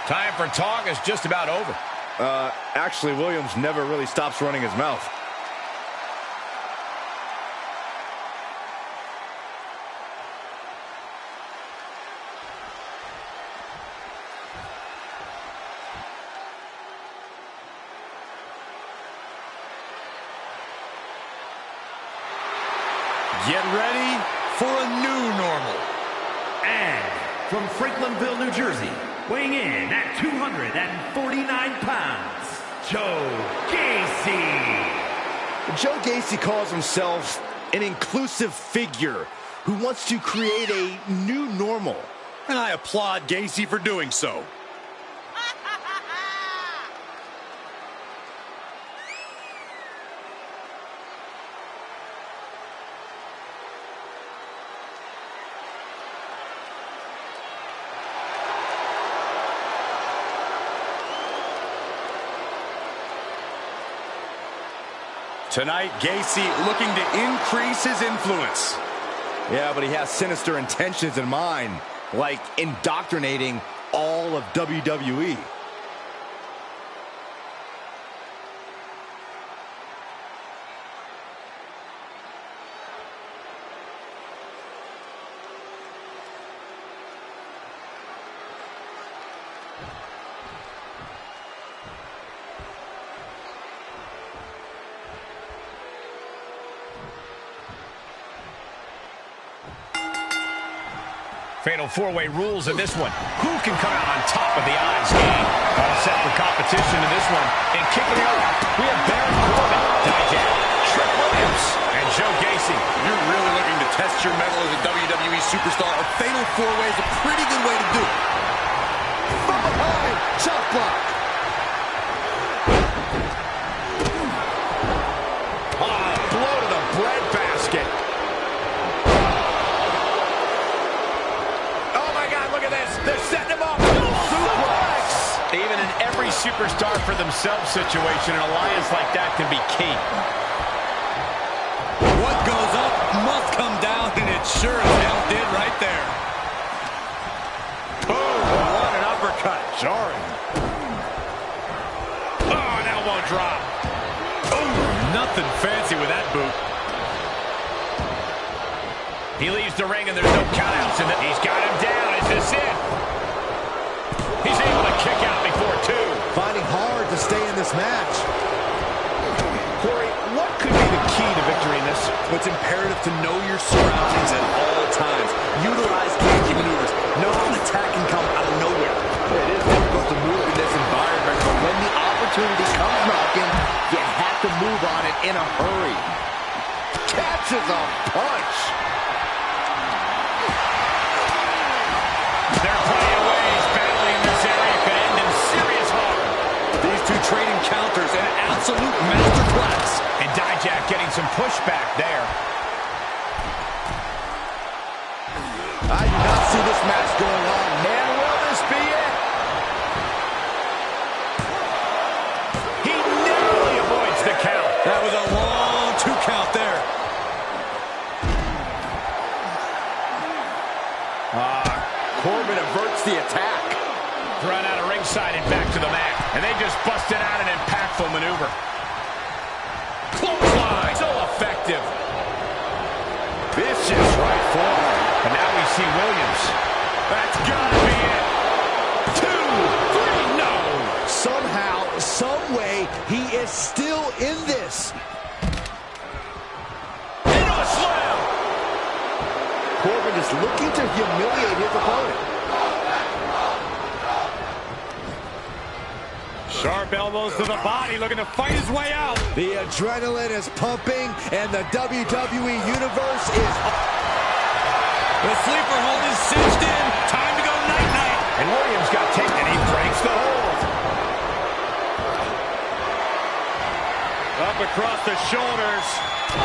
Time for talk is just about over. Actually, Williams never really stops running his mouth. Get ready for a new normal. And from Franklinville, New Jersey, weighing in at 249 pounds, Joe Gacy. Joe Gacy calls himself an inclusive figure who wants to create a new normal. And I applaud Gacy for doing so. Tonight, Gacy looking to increase his influence. Yeah, but he has sinister intentions in mind, like indoctrinating all of WWE. Fatal four-way rules in this one. Who can come out on top of the odds game? All set for competition in this one. And kicking it off, we have Baron Corbin, Dijak, Trick Williams, and Joe Gacy. You're really looking to test your mettle as a WWE superstar. A fatal four-way is a pretty good way to do it. From behind, chop block. Blow to the breadbasket. They're setting him up. Suplex. Even in every superstar for themselves situation, an alliance like that can be key. What goes up must come down, and it sure as hell did right there. Boom, what an uppercut. Jarring. Oh, an elbow drop. Oh, nothing fancy with that boot. He leaves the ring, and there's no countouts. He's got him down. Is this it? He's able to kick out before two. Finding hard to stay in this match. Corey, what could be the key to victory in this? It's imperative to know your surroundings at all times. Utilize cagey maneuvers. No attack can come out of nowhere. It is difficult to move in this environment, but when the opportunity comes knocking, you have to move on it in a hurry. launches a punch. There are plenty of ways battling in this area could end in serious harm. These two trading counters, an absolute masterclass. And Dijak getting some pushback there. I do not see this match going on. Man, will this be it? He narrowly avoids the count. That was a long 2 count there. Corbin averts the attack. Thrown out of ringside and back to the mat. And they just busted out an impactful maneuver. Clothesline, so effective. Vicious right forward. And now we see Williams. That's gotta be it. 2, 3, no. Somehow, some way, he is still in this. Into a slam. Corbin is looking to humiliate his opponent. Sharp elbows to the body, looking to fight his way out. The adrenaline is pumping, and the WWE Universe is... The sleeper hold is cinched in. Time to go night-night. And Williams got taken, and he breaks the hold. Up across the shoulders.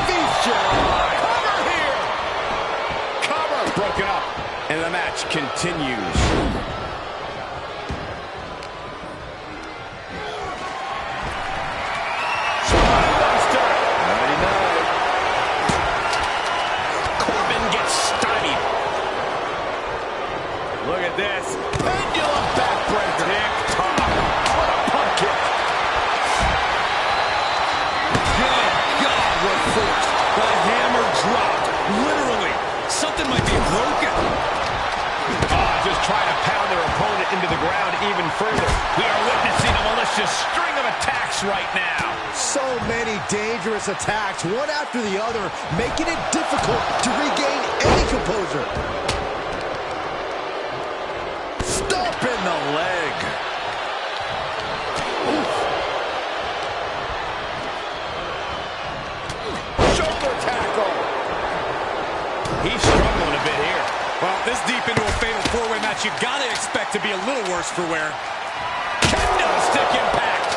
Feature. Cover here. Cover. Broken up. And the match continues. Look at this. Pendulum backbreaker. Tick-tock. What a pump kick. Good God, what force. The hammer dropped. Literally. Something might be broken. Just trying to pound their opponent into the ground even further. We are witnessing a malicious string of attacks right now. So many dangerous attacks, one after the other, making it difficult to regain any composure. Stop in the leg. Oof. Shoulder tackle. He's struggling a bit here. Well, this deep into a fatal 4-way match, you gotta expect to be a little worse for wear. Kendo stick impact.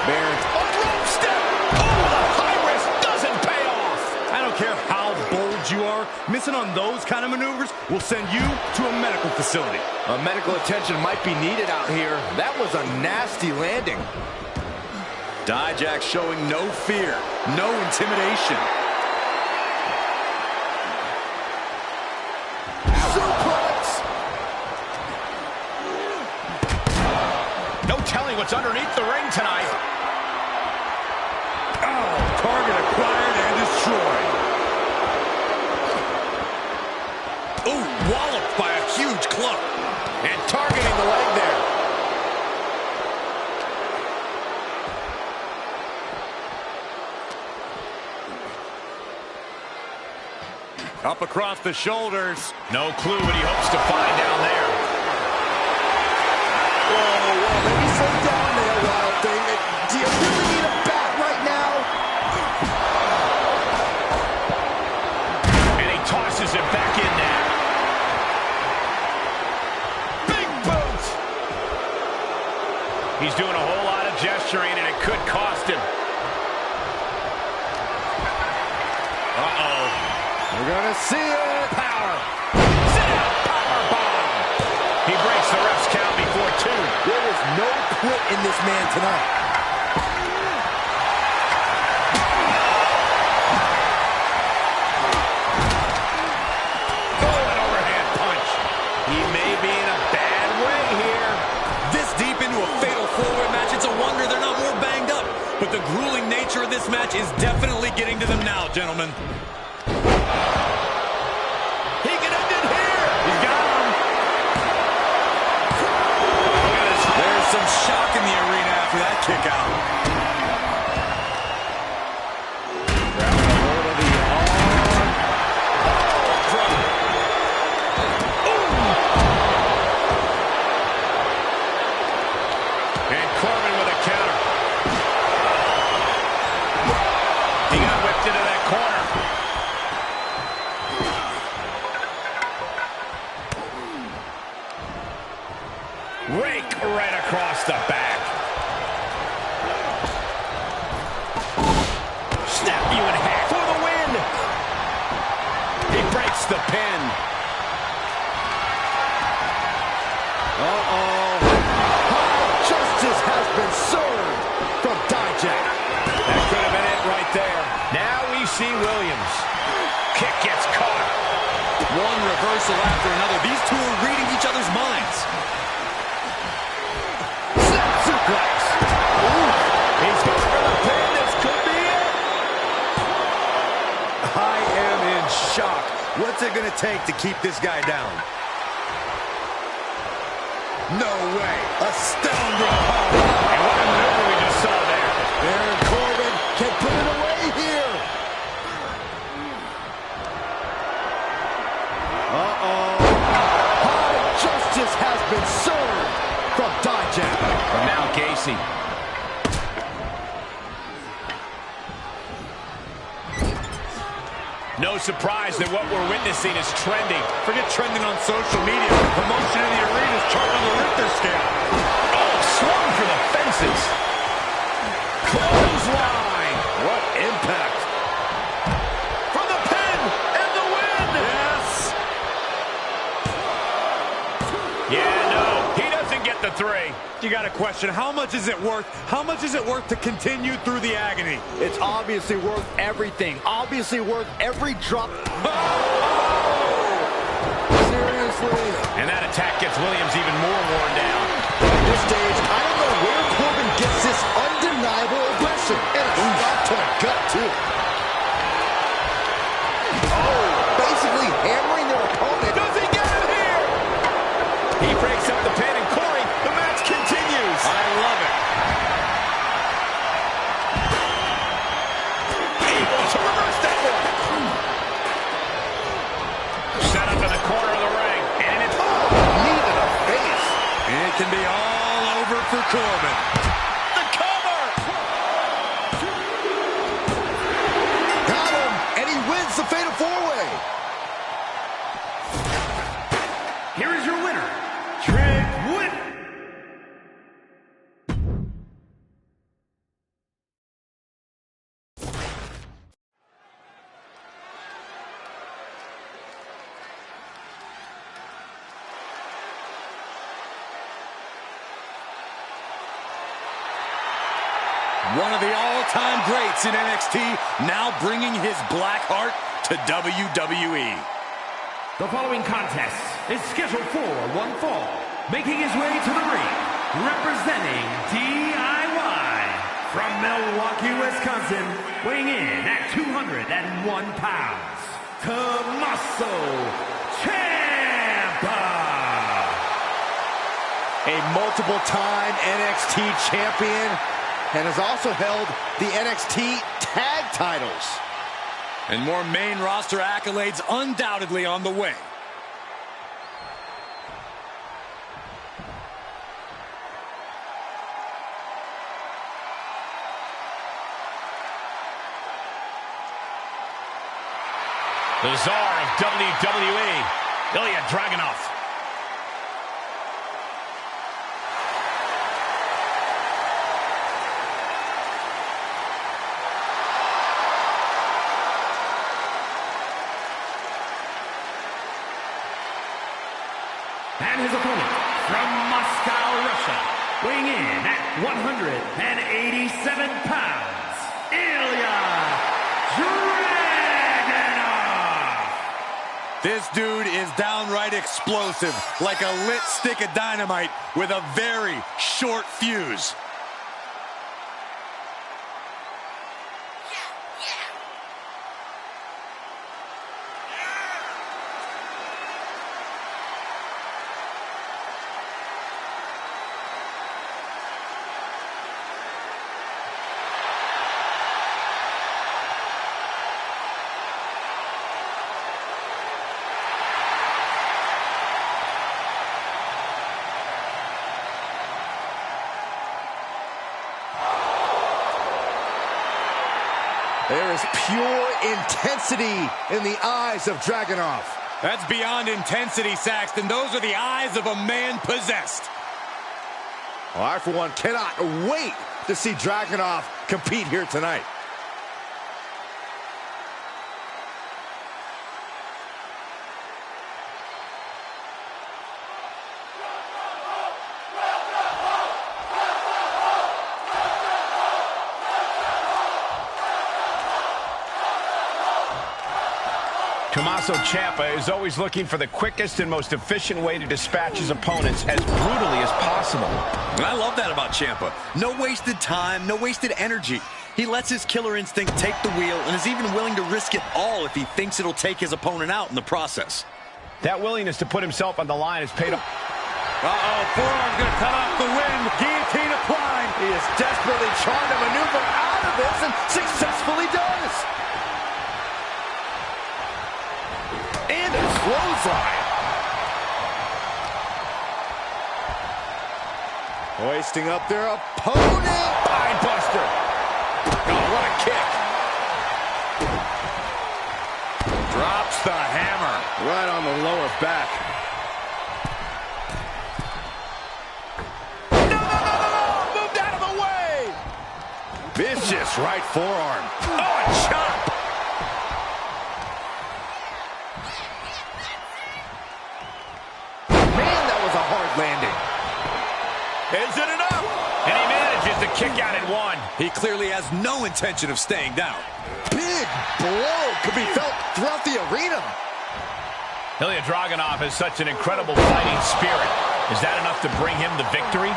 Baron. A rope step. Oh, the high risk doesn't pay off. I don't care how bold you are, missing on those kind of maneuvers will send you to a medical facility. Medical attention might be needed out here. That was a nasty landing. Dijak showing no fear, no intimidation. Suplex. No telling what's underneath the ring tonight. Oh, target acquired and destroyed. Ooh, walloped by a huge club. And targeting the leg there. Up across the shoulders. No clue what he hopes to find down there. Whoa, maybe slow down there, Wild Thing. Do you really need a bat right now? And he tosses it back in there. Big boot. He's doing a whole lot of gesturing, and it could cost him. Uh-oh. We're gonna see it. Power. Sit out. Power bomb. He breaks the ref's count before 2. There is no quit in this man tonight. Oh, an overhand punch. He may be in a bad way here. This deep into a fatal 4-way match, it's a wonder they're not more banged up. But the grueling nature of this match is definitely getting to them now, gentlemen. He can end it here. He's got him. Look at this. There's some shock in the arena after that kick out. Grabbing a hold of the arm. Drop. Ooh. And Corbin with a counter. He got whipped into that across the back. Snap you in half for the win. He breaks the pin. Uh-oh. High justice has been served from Dijak. That could have been it right there. Now we see Williams. Kick gets caught. One reversal after another. These two are reading each other's minds. Snap suplex. Ooh. He's going for the pin. This could be it. I am in shock. What's it going to take to keep this guy down? No way. Astounding power. And what a maneuver we just saw there. Baron Corbin can put it away here. Uh-oh. High justice has been served from Dijak. From now Gacy. No surprise that what we're witnessing is trending. Forget trending on social media. Emotion in the arena is charted on the Richter scale. Oh, swung for the fences. Clothesline. What impact. For the pin and the win. Yes. Yeah, no, he doesn't get the 3. You got a question. How much is it worth? How much is it worth to continue through the agony? It's obviously worth everything. Obviously worth every drop. Seriously. And that attack gets Williams even more worn down. At this stage, I don't know where Corbin gets this undeniable aggression. And a shot to the gut, too. Oh, basically hammering their opponent. Does he get it here? He breaks up the pin, and Corey, the match continues. I love it. Able to reverse that one. Set up in the corner of the ring, and it's Knee to the face. It can be all over for Corbin. the cover. Got him, and he wins the Fatal 4-Way. Here is your winner, Trick Williams. One of the all-time greats in NXT, now bringing his black heart to WWE. The following contest is scheduled for one fall. Making his way to the ring, representing DIY from Milwaukee, Wisconsin, weighing in at 201 pounds, Tommaso Ciampa. A multiple-time NXT champion, and has also held the NXT tag titles. And more main roster accolades undoubtedly on the way. The czar of WWE, Ilya Dragunov. And his opponent from Moscow, Russia, weighing in at 187 pounds, Ilya Dragunov. This dude is downright explosive, like a lit stick of dynamite with a very short fuse. There is pure intensity in the eyes of Dragunov. That's beyond intensity, Saxton. Those are the eyes of a man possessed. Well, I, for one, cannot wait to see Dragunov compete here tonight. Tommaso Ciampa is always looking for the quickest and most efficient way to dispatch his opponents as brutally as possible. And I love that about Ciampa. No wasted time, no wasted energy. He lets his killer instinct take the wheel and is even willing to risk it all if he thinks it'll take his opponent out in the process. That willingness to put himself on the line has paid off. Uh-oh, forearm's going to cut off the wind. Guillotine applied. He is desperately trying to maneuver out of this and successfully does. And a clothesline. Hoisting up their opponent. Spine buster. Oh, what a kick. Drops the hammer. Right on the lower back. No! Moved out of the way! Vicious right forearm. Oh, a chop. Landing. Is it enough? And he manages to kick out at one. He clearly has no intention of staying down. Big blow could be felt throughout the arena. Ilya Dragunov has such an incredible fighting spirit. Is that enough to bring him the victory?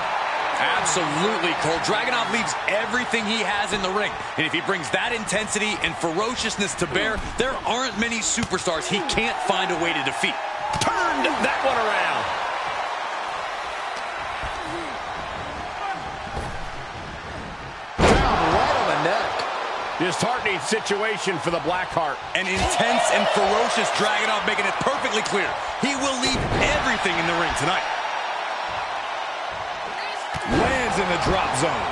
Absolutely, Cole. Dragunov leaves everything he has in the ring. And if he brings that intensity and ferociousness to bear, there aren't many superstars he can't find a way to defeat. Turned that one around. Disheartening situation for the Blackheart. An intense and ferocious Dragunov, making it perfectly clear he will leave everything in the ring tonight. Lands in the drop zone.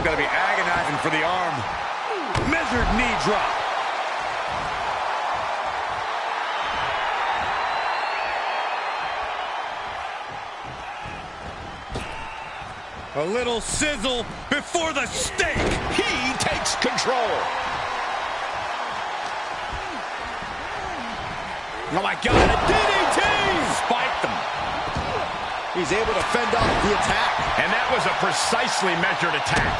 Gotta be agonizing for the arm. Measured knee drop. A little sizzle before the steak. He takes control. Oh, my God, a DDT! Spiked them. He's able to fend off the attack. And that was a precisely measured attack.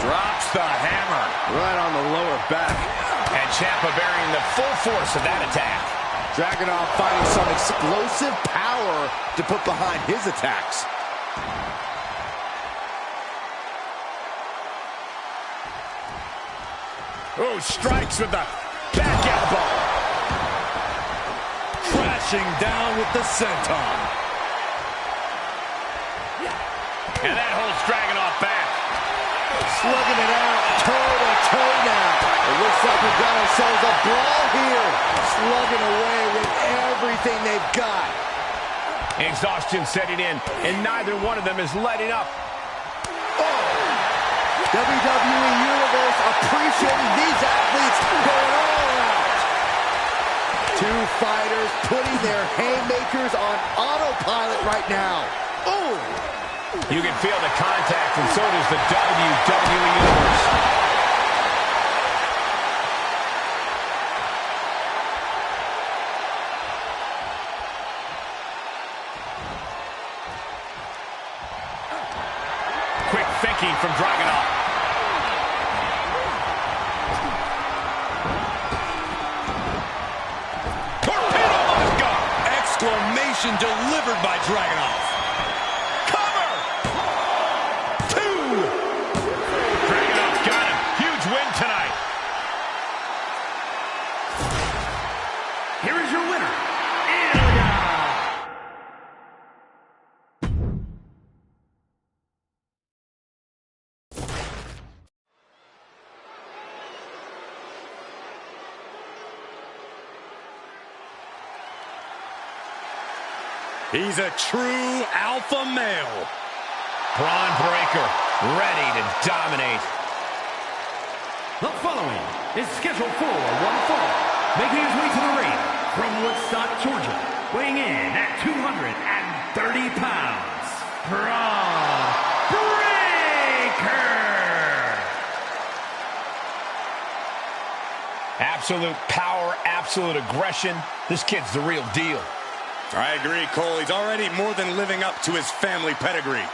Drops the hammer. Right on the lower back. And Ciampa bearing the full force of that attack. Dragunov finding some explosive power to put behind his attacks. Oh, strikes with the back elbow. Crashing down with the senton. And that holds Dragunov back. Slugging it out, toe-to-toe now. It looks like we've got ourselves a brawl here. Slugging away with everything they've got. Exhaustion setting in, and neither one of them is letting up. WWE Universe appreciating these athletes going all out. Two fighters putting their haymakers on autopilot right now. Oh! You can feel the contact, and so does the WWE Universe. Quick thinking from Dragunov. Exclamation delivered by Dragunov. Cover! Two! Dragunov got him. Huge win tonight. Here is your winner, Ilya. He's a true alpha male. Braun Breaker, ready to dominate. The following is scheduled for one fall, making his way to the ring from Woodstock, Georgia, weighing in at 210 30 pounds, Braun Breaker. Absolute power, absolute aggression. This kid's the real deal. I agree, Cole. He's already more than living up to his family pedigree.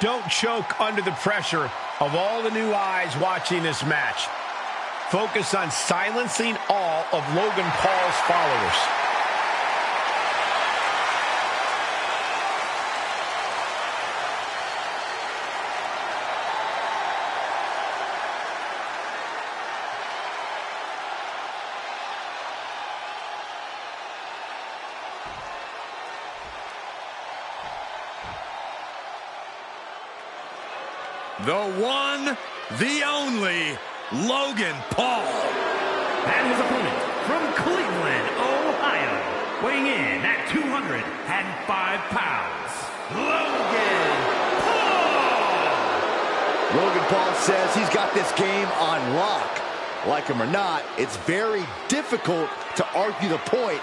Don't choke under the pressure of all the new eyes watching this match. Focus on silencing all of Logan Paul's followers. The one, the only, Logan Paul. And his opponent from Cleveland, Ohio, weighing in at 205 pounds, Logan Paul. Logan Paul says he's got this game on lock. Like him or not, it's very difficult to argue the point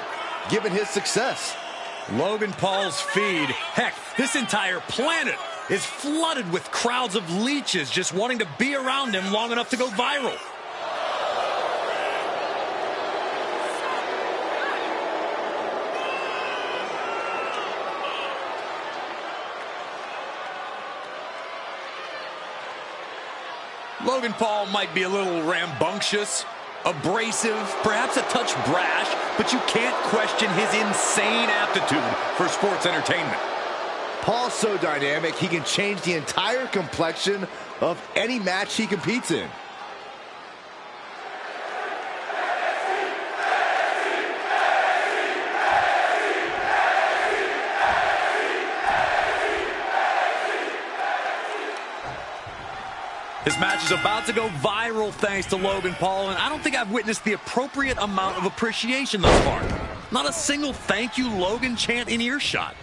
given his success. Logan Paul's feed, heck, this entire planet is flooded with crowds of leeches just wanting to be around him long enough to go viral. Logan Paul might be a little rambunctious, abrasive, perhaps a touch brash, but you can't question his insane aptitude for sports entertainment. Paul's so dynamic, he can change the entire complexion of any match he competes in. This match is about to go viral thanks to Logan Paul, and I don't think I've witnessed the appropriate amount of appreciation thus far. Not a single thank you Logan chant in earshot.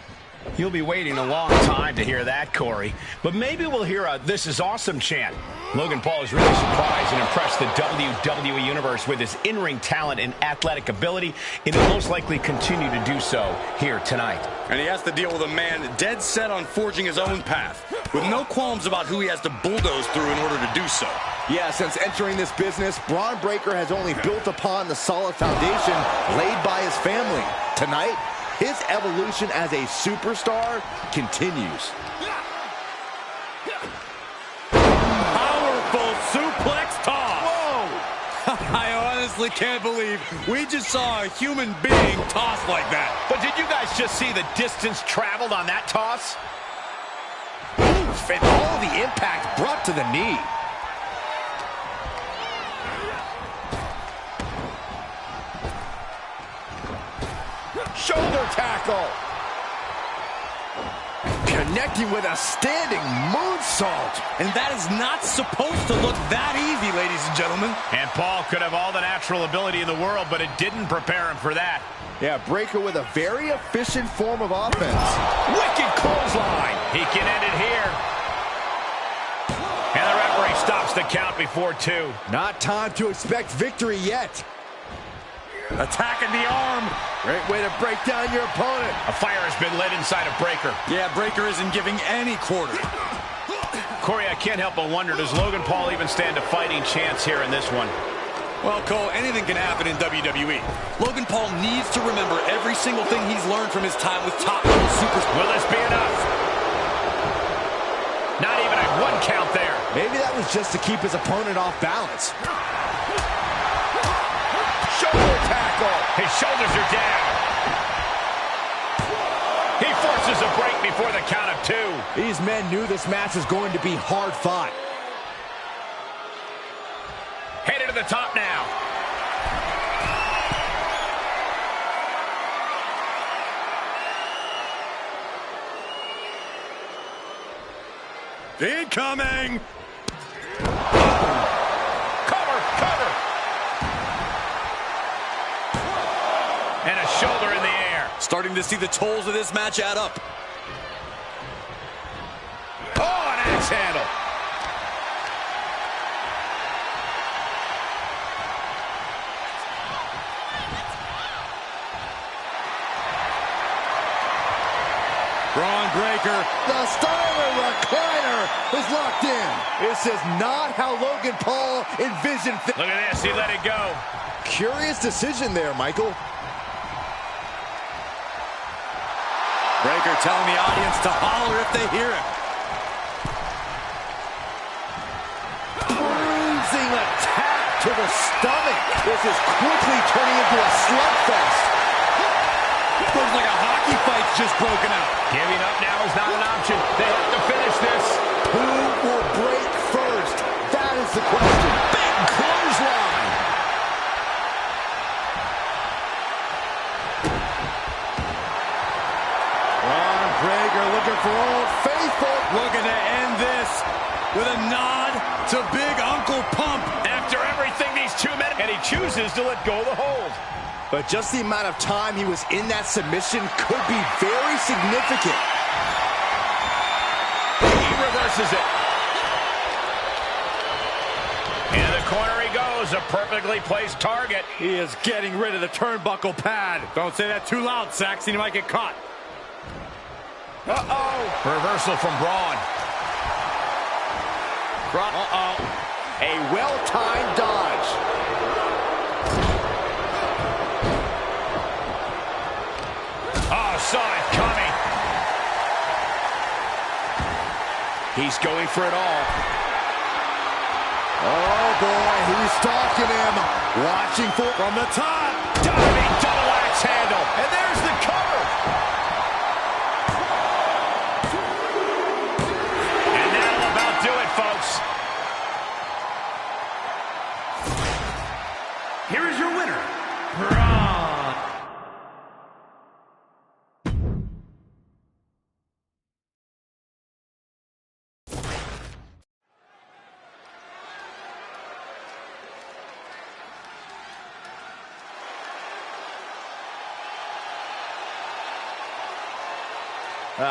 You'll be waiting a long time to hear that, Corey. But maybe we'll hear a "This is awesome" chant. Logan Paul has really surprised and impressed the WWE Universe with his in-ring talent and athletic ability, and he'll most likely continue to do so here tonight. And he has to deal with a man dead set on forging his own path, with no qualms about who he has to bulldoze through in order to do so. Yeah, since entering this business, Braun Breaker has only built upon the solid foundation laid by his family. Tonight, his evolution as a superstar continues. Powerful suplex toss. Whoa! I honestly can't believe we just saw a human being tossed like that. But did you guys just see the distance traveled on that toss? Oof, and all the impact brought to the knee. Shoulder tackle. Connecting with a standing moonsault. And that is not supposed to look that easy, ladies and gentlemen. And Paul could have all the natural ability in the world, but it didn't prepare him for that. Yeah, Breaker with a very efficient form of offense. Wicked clothesline. He can end it here. And the referee stops the count before 2. Not time to expect victory yet. Attacking the arm. Great way to break down your opponent. A fire has been lit inside of Breaker. Yeah, Breaker isn't giving any quarter. Corey, I can't help but wonder, does Logan Paul even stand a fighting chance here in this one? Well, Cole, anything can happen in WWE. Logan Paul needs to remember every single thing he's learned from his time with top-level superstars. Will this be enough? Not even a 1 count there. Maybe that was just to keep his opponent off balance. Shoulder tackle. His shoulders are down. He forces a break before the count of 2. These men knew this match was going to be hard fought. Headed to the top now. Incoming! Cover, cover. shoulder in the air. Starting to see the tolls of this match add up. Oh, an axe handle. Braun Breaker. The Styler recliner is locked in. This is not how Logan Paul envisioned. Look at this, he let it go. Curious decision there, Michael. Breaker telling the audience to holler if they hear him. Bruising attack to the stomach. This is quickly turning into a slugfest. Looks like a hockey fight's just broken out. Giving up now is not an option. They have to finish this. Who will break first? That is the question. Big clothesline. Braun Breaker looking for Old Faithful. Looking to end this with a nod to Big Uncle Pump. After everything these 2 men, and he chooses to let go of the hold. But just the amount of time he was in that submission could be very significant. He reverses it. Into the corner he goes, a perfectly placed target. He is getting rid of the turnbuckle pad. Don't say that too loud, Saxon. You might get caught. Uh-oh. Reversal from Braun. Uh-oh. A well-timed dodge. Oh, saw it coming. He's going for it all. Oh, boy, he's stalking him. Watching for... From the top. Diving double axe handle. And there's the cover. And that'll about do it, folks. Here is your winner, Braun.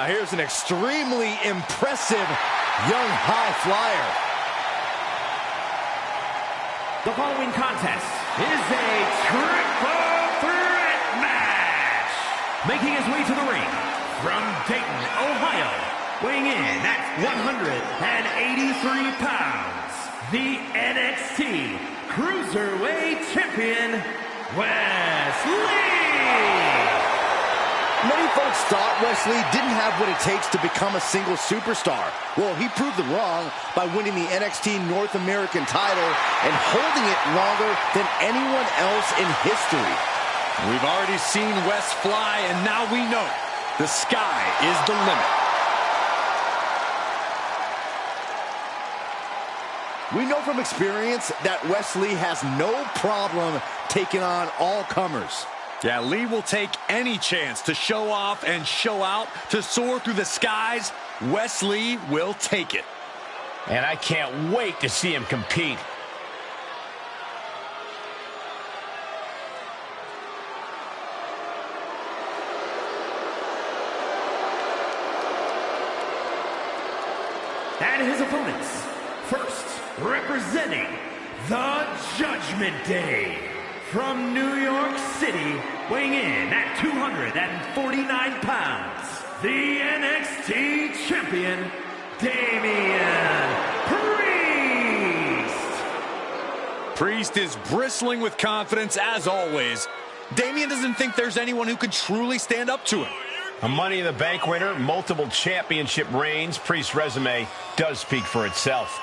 Here's an extremely impressive young high flyer. The following contest is a triple threat match. Making his way to the ring from Dayton, Ohio, weighing in at 183 pounds, the NXT Cruiserweight Champion, Wes Lee. Many folks thought Wes Lee didn't have what it takes to become a single superstar. Well, he proved them wrong by winning the NXT North American title and holding it longer than anyone else in history. We've already seen Wes fly, and now we know the sky is the limit. We know from experience that Wes Lee has no problem taking on all comers. Yeah, Lee will take any chance to show off and show out, to soar through the skies. Wes Lee will take it. And I can't wait to see him compete. And his opponents, first representing the Judgment Day, from New York City, weighing in at 249 pounds, the NXT Champion, Damian Priest. Priest is bristling with confidence as always. Damian doesn't think there's anyone who could truly stand up to him. A Money in the Bank winner, multiple championship reigns. Priest's resume does speak for itself.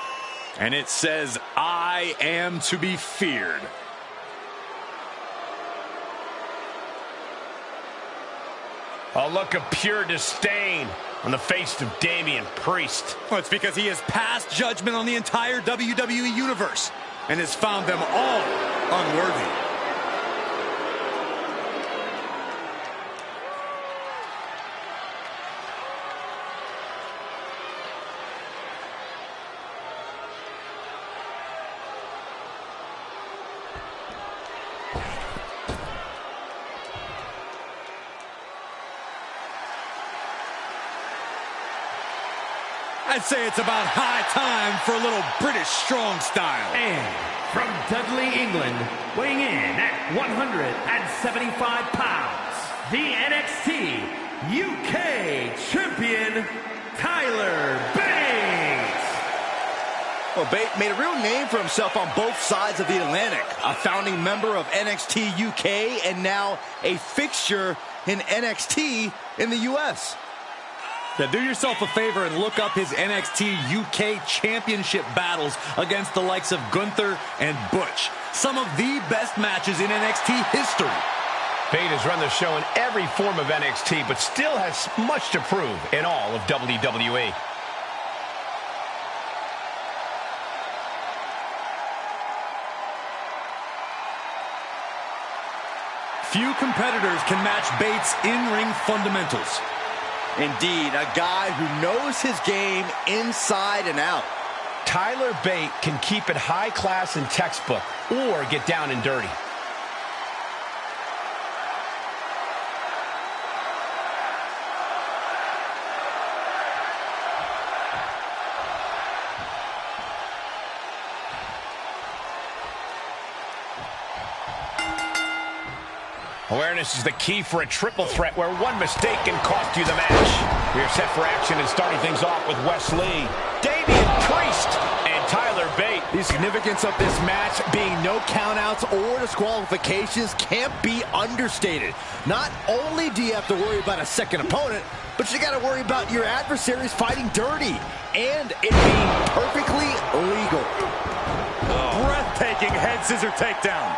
And it says, I am to be feared. A look of pure disdain on the face of Damian Priest. Well, it's because he has passed judgment on the entire WWE Universe and has found them all unworthy. I'd say it's about high time for a little British strong style. And from Dudley, England, weighing in at 175 pounds, the NXT UK Champion, Tyler Bates. Well, Bates made a real name for himself on both sides of the Atlantic. A founding member of NXT UK and now a fixture in NXT in the US. Now do yourself a favor and look up his NXT UK Championship battles against the likes of Gunther and Butch. Some of the best matches in NXT history. Bates has run the show in every form of NXT, but still has much to prove in all of WWE. Few competitors can match Bates' in-ring fundamentals. Indeed, a guy who knows his game inside and out. Tyler Bates can keep it high class and textbook or get down and dirty. Awareness is the key for a triple threat where one mistake can cost you the match. We are set for action and starting things off with Wes Lee, Damian Priest, and Tyler Bates. The significance of this match being no countouts or disqualifications can't be understated. Not only do you have to worry about a second opponent, but you got to worry about your adversaries fighting dirty and it being perfectly legal. Breathtaking head scissor takedown.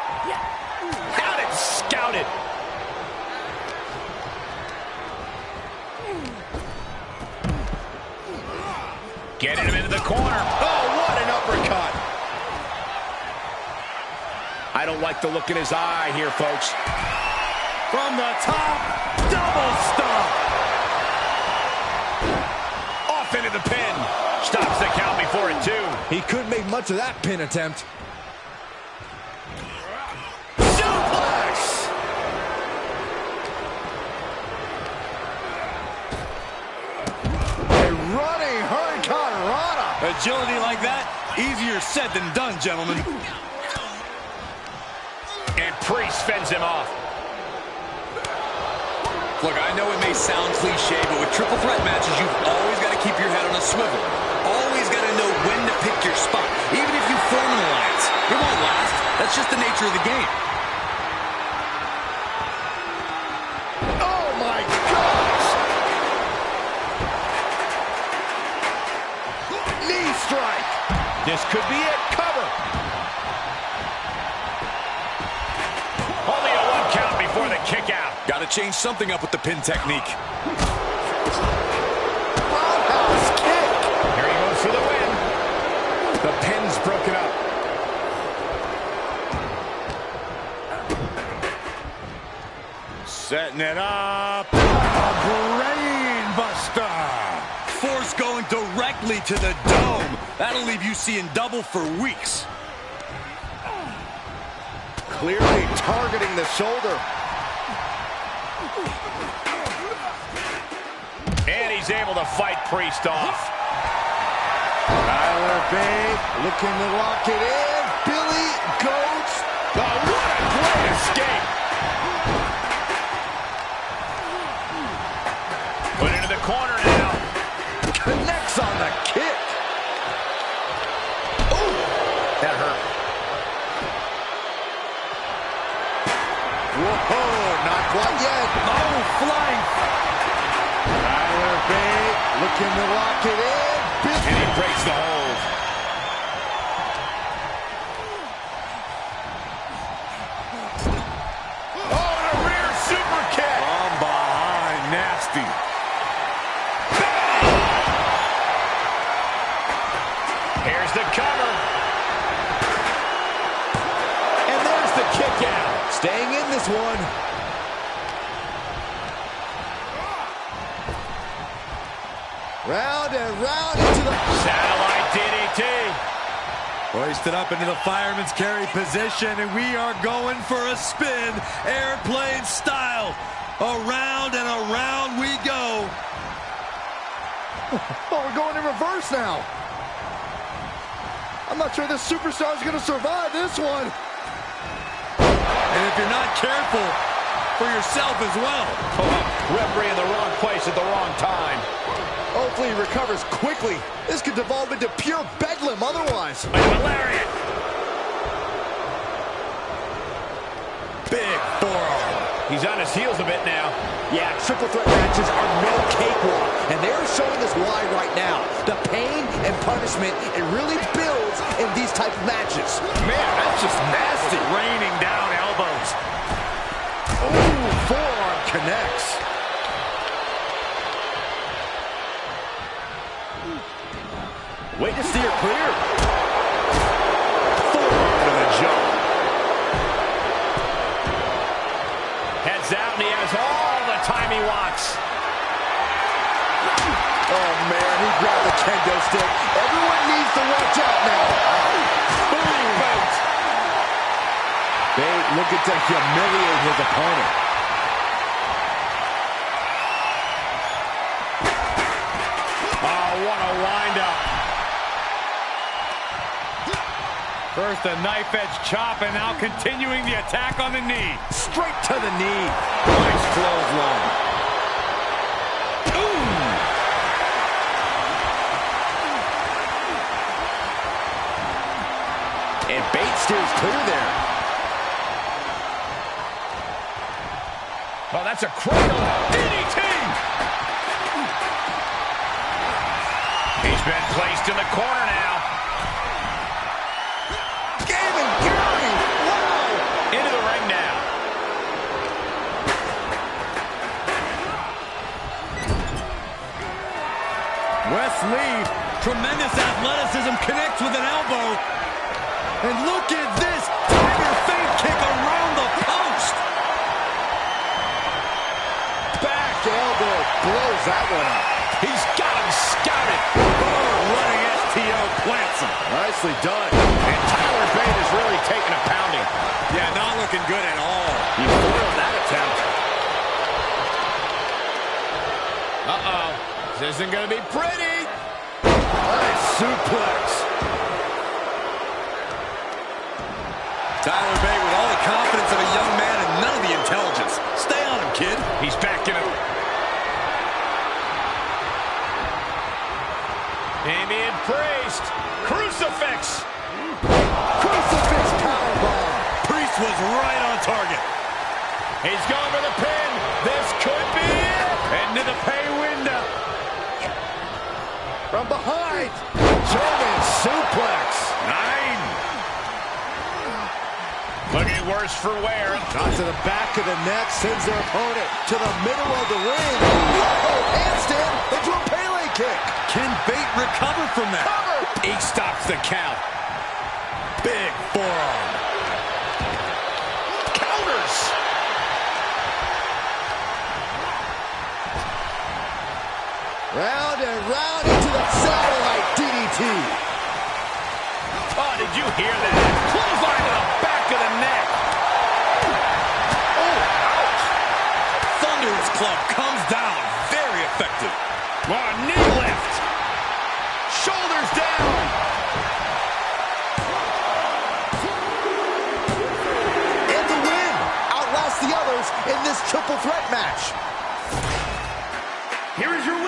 Had it scouted. Getting him into the corner. Oh, what an uppercut. I don't like the look in his eye here, folks. From the top, double stomp. Off into the pin. Stops the count before it, too. He couldn't make much of that pin attempt. Agility like that, easier said than done, gentlemen. And Priest fends him off. Look, I know it may sound cliche, but with triple threat matches, you've always got to keep your head on a swivel. Always got to know when to pick your spot. Even if you form an alliance, it won't last. That's just the nature of the game. Oh, my gosh! Knee strike. This could be it. Cover. Only a one count before the kick out. Got to change something up with the pin technique. Roundhouse kick. Here he goes for the win. The pin's broken up. Setting it up. A brain buster. Force going directly to the dome. That'll leave you seeing double for weeks. Clearly targeting the shoulder. And he's able to fight Priest off. Tyler Bates looking to lock it in. Billy Goats. Oh, what a great escape. Put into the corner now. Connects on the kick. Ooh, that hurt. Whoa, not quite yet. Oh, flying. Tyler Bates looking to lock it in. And he breaks the hold. Oh, and a rear super kick. From behind, nasty. Here's the cover. And there's the kick out. Staying in this one. Round and round into the... Satellite DDT. Hoisted up into the fireman's carry position, and we are going for a spin, airplane style. Around and around we go. Oh, we're going in reverse now. I'm not sure this superstar is going to survive this one. And if you're not careful, for yourself as well. Oh, referee in the wrong place at the wrong time. Hopefully he recovers quickly. This could devolve into pure bedlam otherwise. A lariat. Big forearm. He's on his heels a bit now. Yeah, triple threat matches are no cakewalk, and they're showing us why right now. The pain and punishment, it really builds in these type of matches. Man, that's just nasty. Raining down elbows. Ooh, forearm connects. Way to steer clear. Forearm to the jaw. Heads out, and he has all the time he wants. Oh, man, he grabbed the kendo stick. Everyone needs to watch out now. Boom, boot. Bate looking to humiliate his opponent. Oh, what a wind-up. First a knife edge chop, and now continuing the attack on the knee. Straight to the knee. Nice clothesline. And Bate steers clear there. Oh, that's a cradle. DDT! He's been placed in the corner now. Game and Gary. Wow. Into the ring now. Wes Lee, tremendous athleticism, connects with an elbow. And look at this tiger feint kick around the post. Back elbow blows that one up. He's got him scouted. Oh, running STO plants him. Nicely done. And Tyler Bate is really taking a pounding. Yeah, not looking good at all. He foiled that attempt. Uh-oh. This isn't going to be pretty. Nice suplex. Tyler Bate with all the confidence of a young man and none of the intelligence. Stay on him, kid. He's backing him. Damian Priest. Crucifix. Crucifix powerbomb. Priest was right on target. He's going for the pin. This could be it. Into the pay window. From behind. German suplex. 9. Looking worse for wear. Got to the back of the neck, sends their opponent to the middle of the ring. Uh-oh, handstand into a Pele kick. Can Bate recover from that? Cover. He stops the count. Big forearm. Counters. Round and round into the satellite DDT. Oh, did you hear that? Clothesline to the back of the neck. Oh, ouch. Thunderous club comes down. Very effective. Oh, knee lift. Shoulders down. And the win. Outlast the others in this triple threat match. Here is your winner,